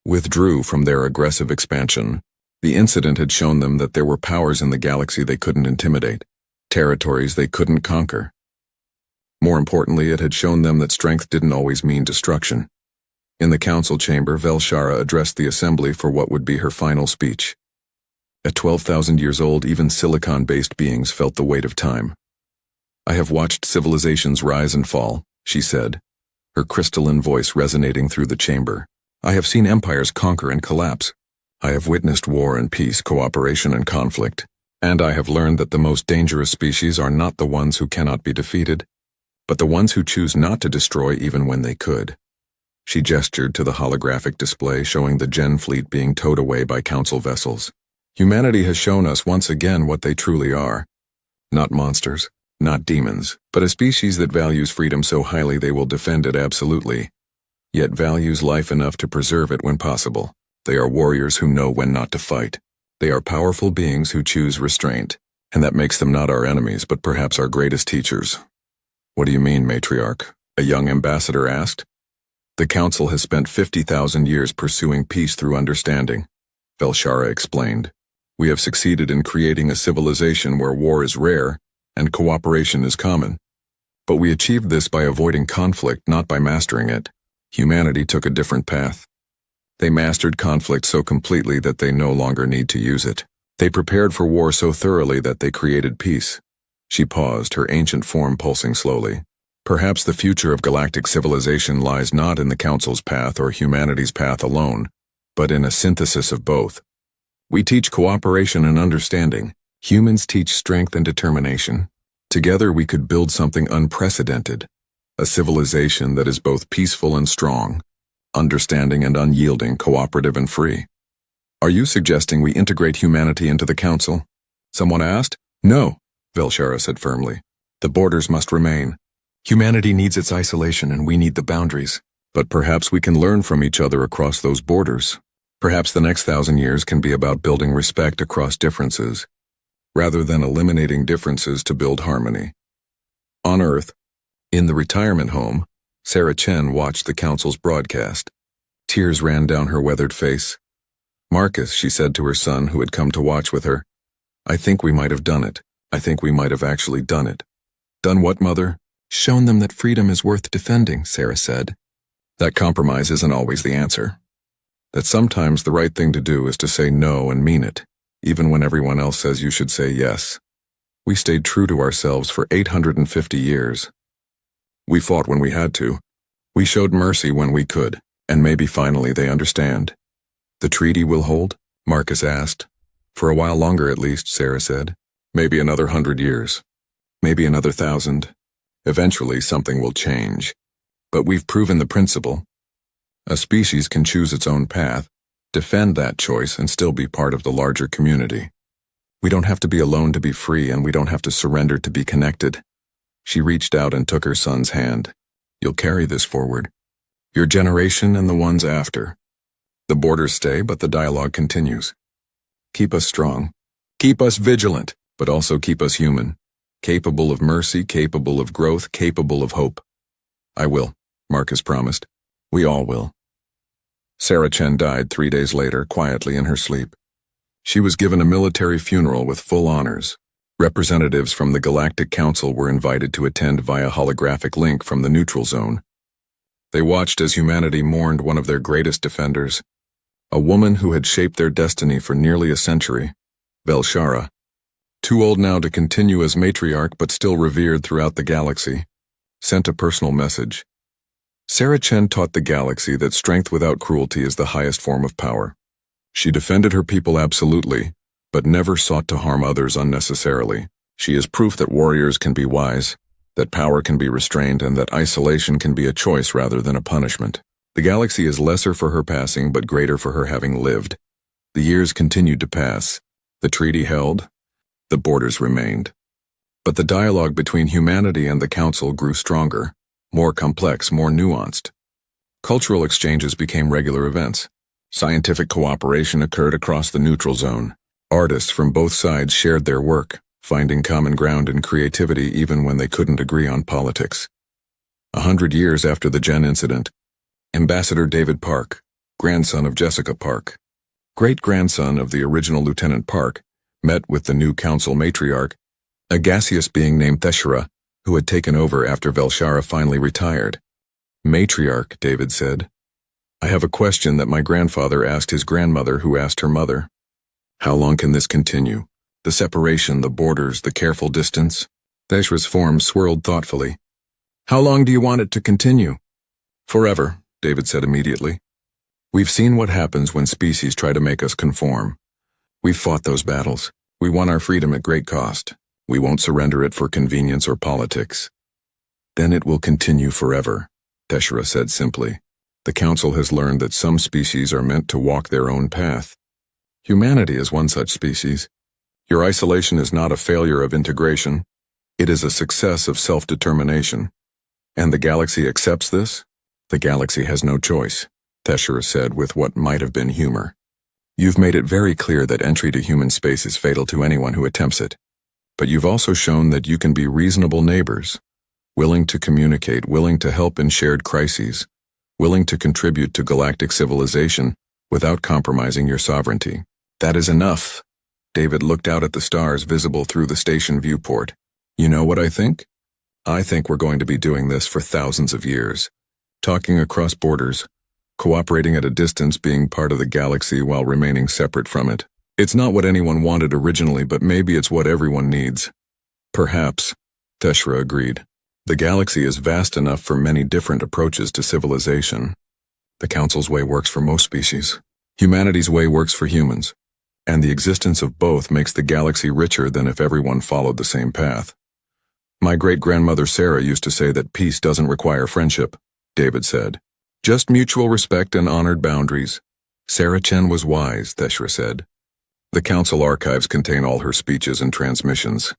withdrew from their aggressive expansion. The incident had shown them that there were powers in the galaxy they couldn't intimidate, territories they couldn't conquer. More importantly, it had shown them that strength didn't always mean destruction. In the council chamber, Velshara addressed the assembly for what would be her final speech. At 12,000 years old, even silicon-based beings felt the weight of time. I have watched civilizations rise and fall, she said, her crystalline voice resonating through the chamber. I have seen empires conquer and collapse. I have witnessed war and peace, cooperation and conflict. And I have learned that the most dangerous species are not the ones who cannot be defeated, but the ones who choose not to destroy even when they could. She gestured to the holographic display showing the Gen fleet being towed away by council vessels. Humanity has shown us once again what they truly are. Not monsters, not demons, but a species that values freedom so highly they will defend it absolutely, yet values life enough to preserve it when possible. They are warriors who know when not to fight. They are powerful beings who choose restraint, and that makes them not our enemies but perhaps our greatest teachers. What do you mean, matriarch? A young ambassador asked. The council has spent 50,000 years pursuing peace through understanding, Velshara explained. We have succeeded in creating a civilization where war is rare and cooperation is common. But we achieved this by avoiding conflict, not by mastering it. Humanity took a different path. They mastered conflict so completely that they no longer need to use it. They prepared for war so thoroughly that they created peace. She paused, her ancient form pulsing slowly. Perhaps the future of galactic civilization lies not in the Council's path or humanity's path alone, but in a synthesis of both. We teach cooperation and understanding. Humans teach strength and determination. Together we could build something unprecedented, a civilization that is both peaceful and strong, understanding and unyielding, cooperative and free. Are you suggesting we integrate humanity into the Council? Someone asked. No, Velshara said firmly. The borders must remain. Humanity needs its isolation and we need the boundaries. But perhaps we can learn from each other across those borders. Perhaps the next 1,000 years can be about building respect across differences, rather than eliminating differences to build harmony. On Earth, in the retirement home, Sarah Chen watched the Council's broadcast. Tears ran down her weathered face. Marcus, she said to her son who had come to watch with her, I think we might have done it. I think we might have actually done it. Done what, Mother? Shown them that freedom is worth defending, Sarah said. That compromise isn't always the answer. That sometimes the right thing to do is to say no and mean it, even when everyone else says you should say yes. We stayed true to ourselves for 850 years. We fought when we had to. We showed mercy when we could, and maybe finally they understand. The treaty will hold? Marcus asked. For a while longer at least, Sarah said. Maybe another 100 years. Maybe another 1,000. Eventually something will change. But we've proven the principle. A species can choose its own path, defend that choice, and still be part of the larger community. We don't have to be alone to be free, and we don't have to surrender to be connected. She reached out and took her son's hand. You'll carry this forward. Your generation and the ones after. The borders stay, but the dialogue continues. Keep us strong. Keep us vigilant, but also keep us human. Capable of mercy, capable of growth, capable of hope. I will, Marcus promised. We all will. Sarah Chen died 3 days later, quietly in her sleep. She was given a military funeral with full honors. Representatives from the Galactic Council were invited to attend via holographic link from the neutral zone. They watched as humanity mourned one of their greatest defenders, a woman who had shaped their destiny for nearly a century. Velshara, too old now to continue as matriarch but still revered throughout the galaxy, sent a personal message. Sarah Chen taught the galaxy that strength without cruelty is the highest form of power. She defended her people absolutely, but never sought to harm others unnecessarily. She is proof that warriors can be wise, that power can be restrained, and that isolation can be a choice rather than a punishment. The galaxy is lesser for her passing, but greater for her having lived. The years continued to pass. The treaty held. The borders remained. But the dialogue between humanity and the Council grew stronger, more complex, more nuanced. Cultural exchanges became regular events. Scientific cooperation occurred across the neutral zone. Artists from both sides shared their work, finding common ground in creativity even when they couldn't agree on politics. 100 years after the Gen incident, Ambassador David Park, grandson of Jessica Park, great-grandson of the original Lieutenant Park, met with the new council matriarch, a gaseous being named Theshara, who had taken over after Velshara finally retired. "Matriarch," David said, "I have a question that my grandfather asked his grandmother, who asked her mother. How long can this continue? The separation, the borders, the careful distance?" Theshara's form swirled thoughtfully. "How long do you want it to continue?" "Forever," David said immediately. "We've seen what happens when species try to make us conform. We've fought those battles. We won our freedom at great cost. We won't surrender it for convenience or politics." "Then it will continue forever," Theshara said simply. "The Council has learned that some species are meant to walk their own path. Humanity is one such species. Your isolation is not a failure of integration. It is a success of self-determination. And the galaxy accepts this?" "The galaxy has no choice," Theshara said with what might have been humor. "You've made it very clear that entry to human space is fatal to anyone who attempts it. But you've also shown that you can be reasonable neighbors, willing to communicate, willing to help in shared crises, willing to contribute to galactic civilization without compromising your sovereignty. That is enough." David looked out at the stars visible through the station viewport. "You know what I think? I think we're going to be doing this for thousands of years. Talking across borders, cooperating at a distance, being part of the galaxy while remaining separate from it. It's not what anyone wanted originally, but maybe it's what everyone needs." "Perhaps," Theshara agreed. "The galaxy is vast enough for many different approaches to civilization. The Council's way works for most species. Humanity's way works for humans. And the existence of both makes the galaxy richer than if everyone followed the same path. My great-grandmother Sarah used to say that peace doesn't require friendship," David said. "Just mutual respect and honored boundaries." "Sarah Chen was wise," Theshara said. "The Council archives contain all her speeches and transmissions.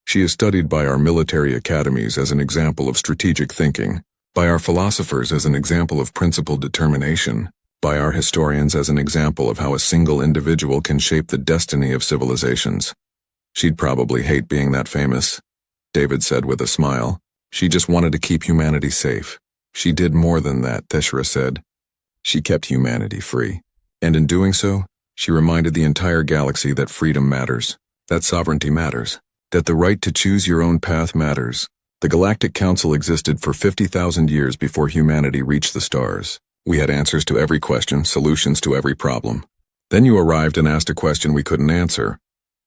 She is studied by our military academies as an example of strategic thinking, by our philosophers as an example of principled determination, by our historians as an example of how a single individual can shape the destiny of civilizations. She'd probably hate being that famous," David said with a smile. "She just wanted to keep humanity safe." "She did more than that," Theshara said. "She kept humanity free. And in doing so, she reminded the entire galaxy that freedom matters, that sovereignty matters, that the right to choose your own path matters. The Galactic Council existed for 50,000 years before humanity reached the stars. We had answers to every question, solutions to every problem. Then you arrived and asked a question we couldn't answer.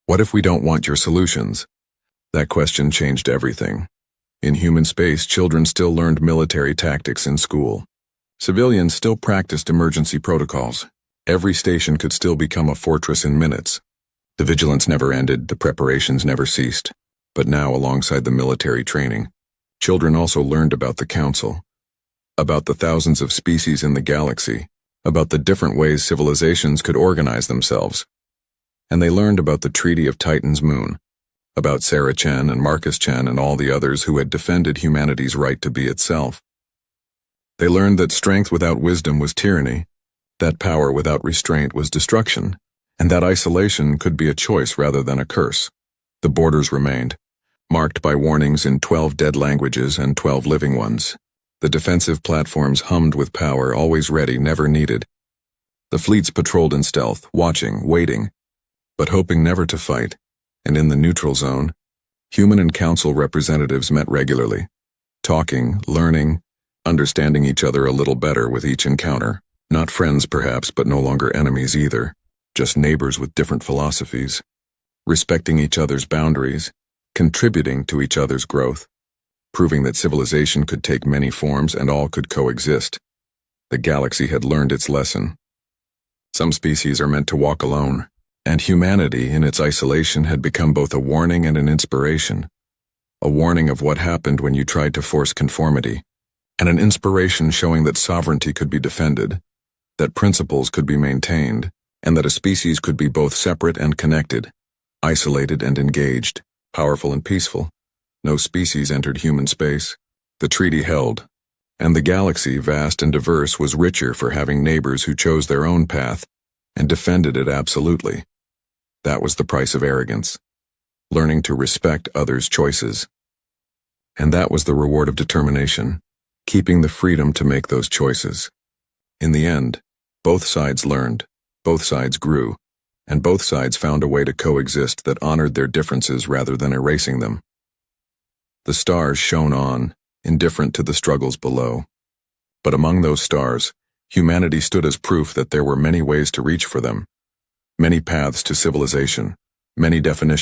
What if we don't want your solutions? That question changed everything. In human space, children still learned military tactics in school. Civilians still practiced emergency protocols. Every station could still become a fortress in minutes. The vigilance never ended, the preparations never ceased. But now, alongside the military training, children also learned about the Council, about the thousands of species in the galaxy, about the different ways civilizations could organize themselves. And they learned about the Treaty of Titan's Moon, about Sarah Chen and Marcus Chen and all the others who had defended humanity's right to be itself. They learned that strength without wisdom was tyranny, that power without restraint was destruction, and that isolation could be a choice rather than a curse. The borders remained, marked by warnings in 12 dead languages and 12 living ones. The defensive platforms hummed with power, always ready, never needed. The fleets patrolled in stealth, watching, waiting, but hoping never to fight. And in the neutral zone, human and council representatives met regularly, talking, learning, understanding each other a little better with each encounter. Not friends perhaps, but no longer enemies either, just neighbors with different philosophies. respecting each other's boundaries, contributing to each other's growth, proving that civilization could take many forms and all could coexist. The galaxy had learned its lesson. Some species are meant to walk alone, and humanity in its isolation had become both a warning and an inspiration. A warning of what happened when you tried to force conformity, and an inspiration showing that sovereignty could be defended, that principles could be maintained, and that a species could be both separate and connected, isolated and engaged, powerful and peaceful. No species entered human space. The treaty held, and the galaxy, vast and diverse, was richer for having neighbors who chose their own path and defended it absolutely. That was the price of arrogance, learning to respect others' choices. And that was the reward of determination, keeping the freedom to make those choices. In the end, both sides learned, both sides grew, and both sides found a way to coexist that honored their differences rather than erasing them. The stars shone on, indifferent to the struggles below. But among those stars, humanity stood as proof that there were many ways to reach for them, many paths to civilization, many definitions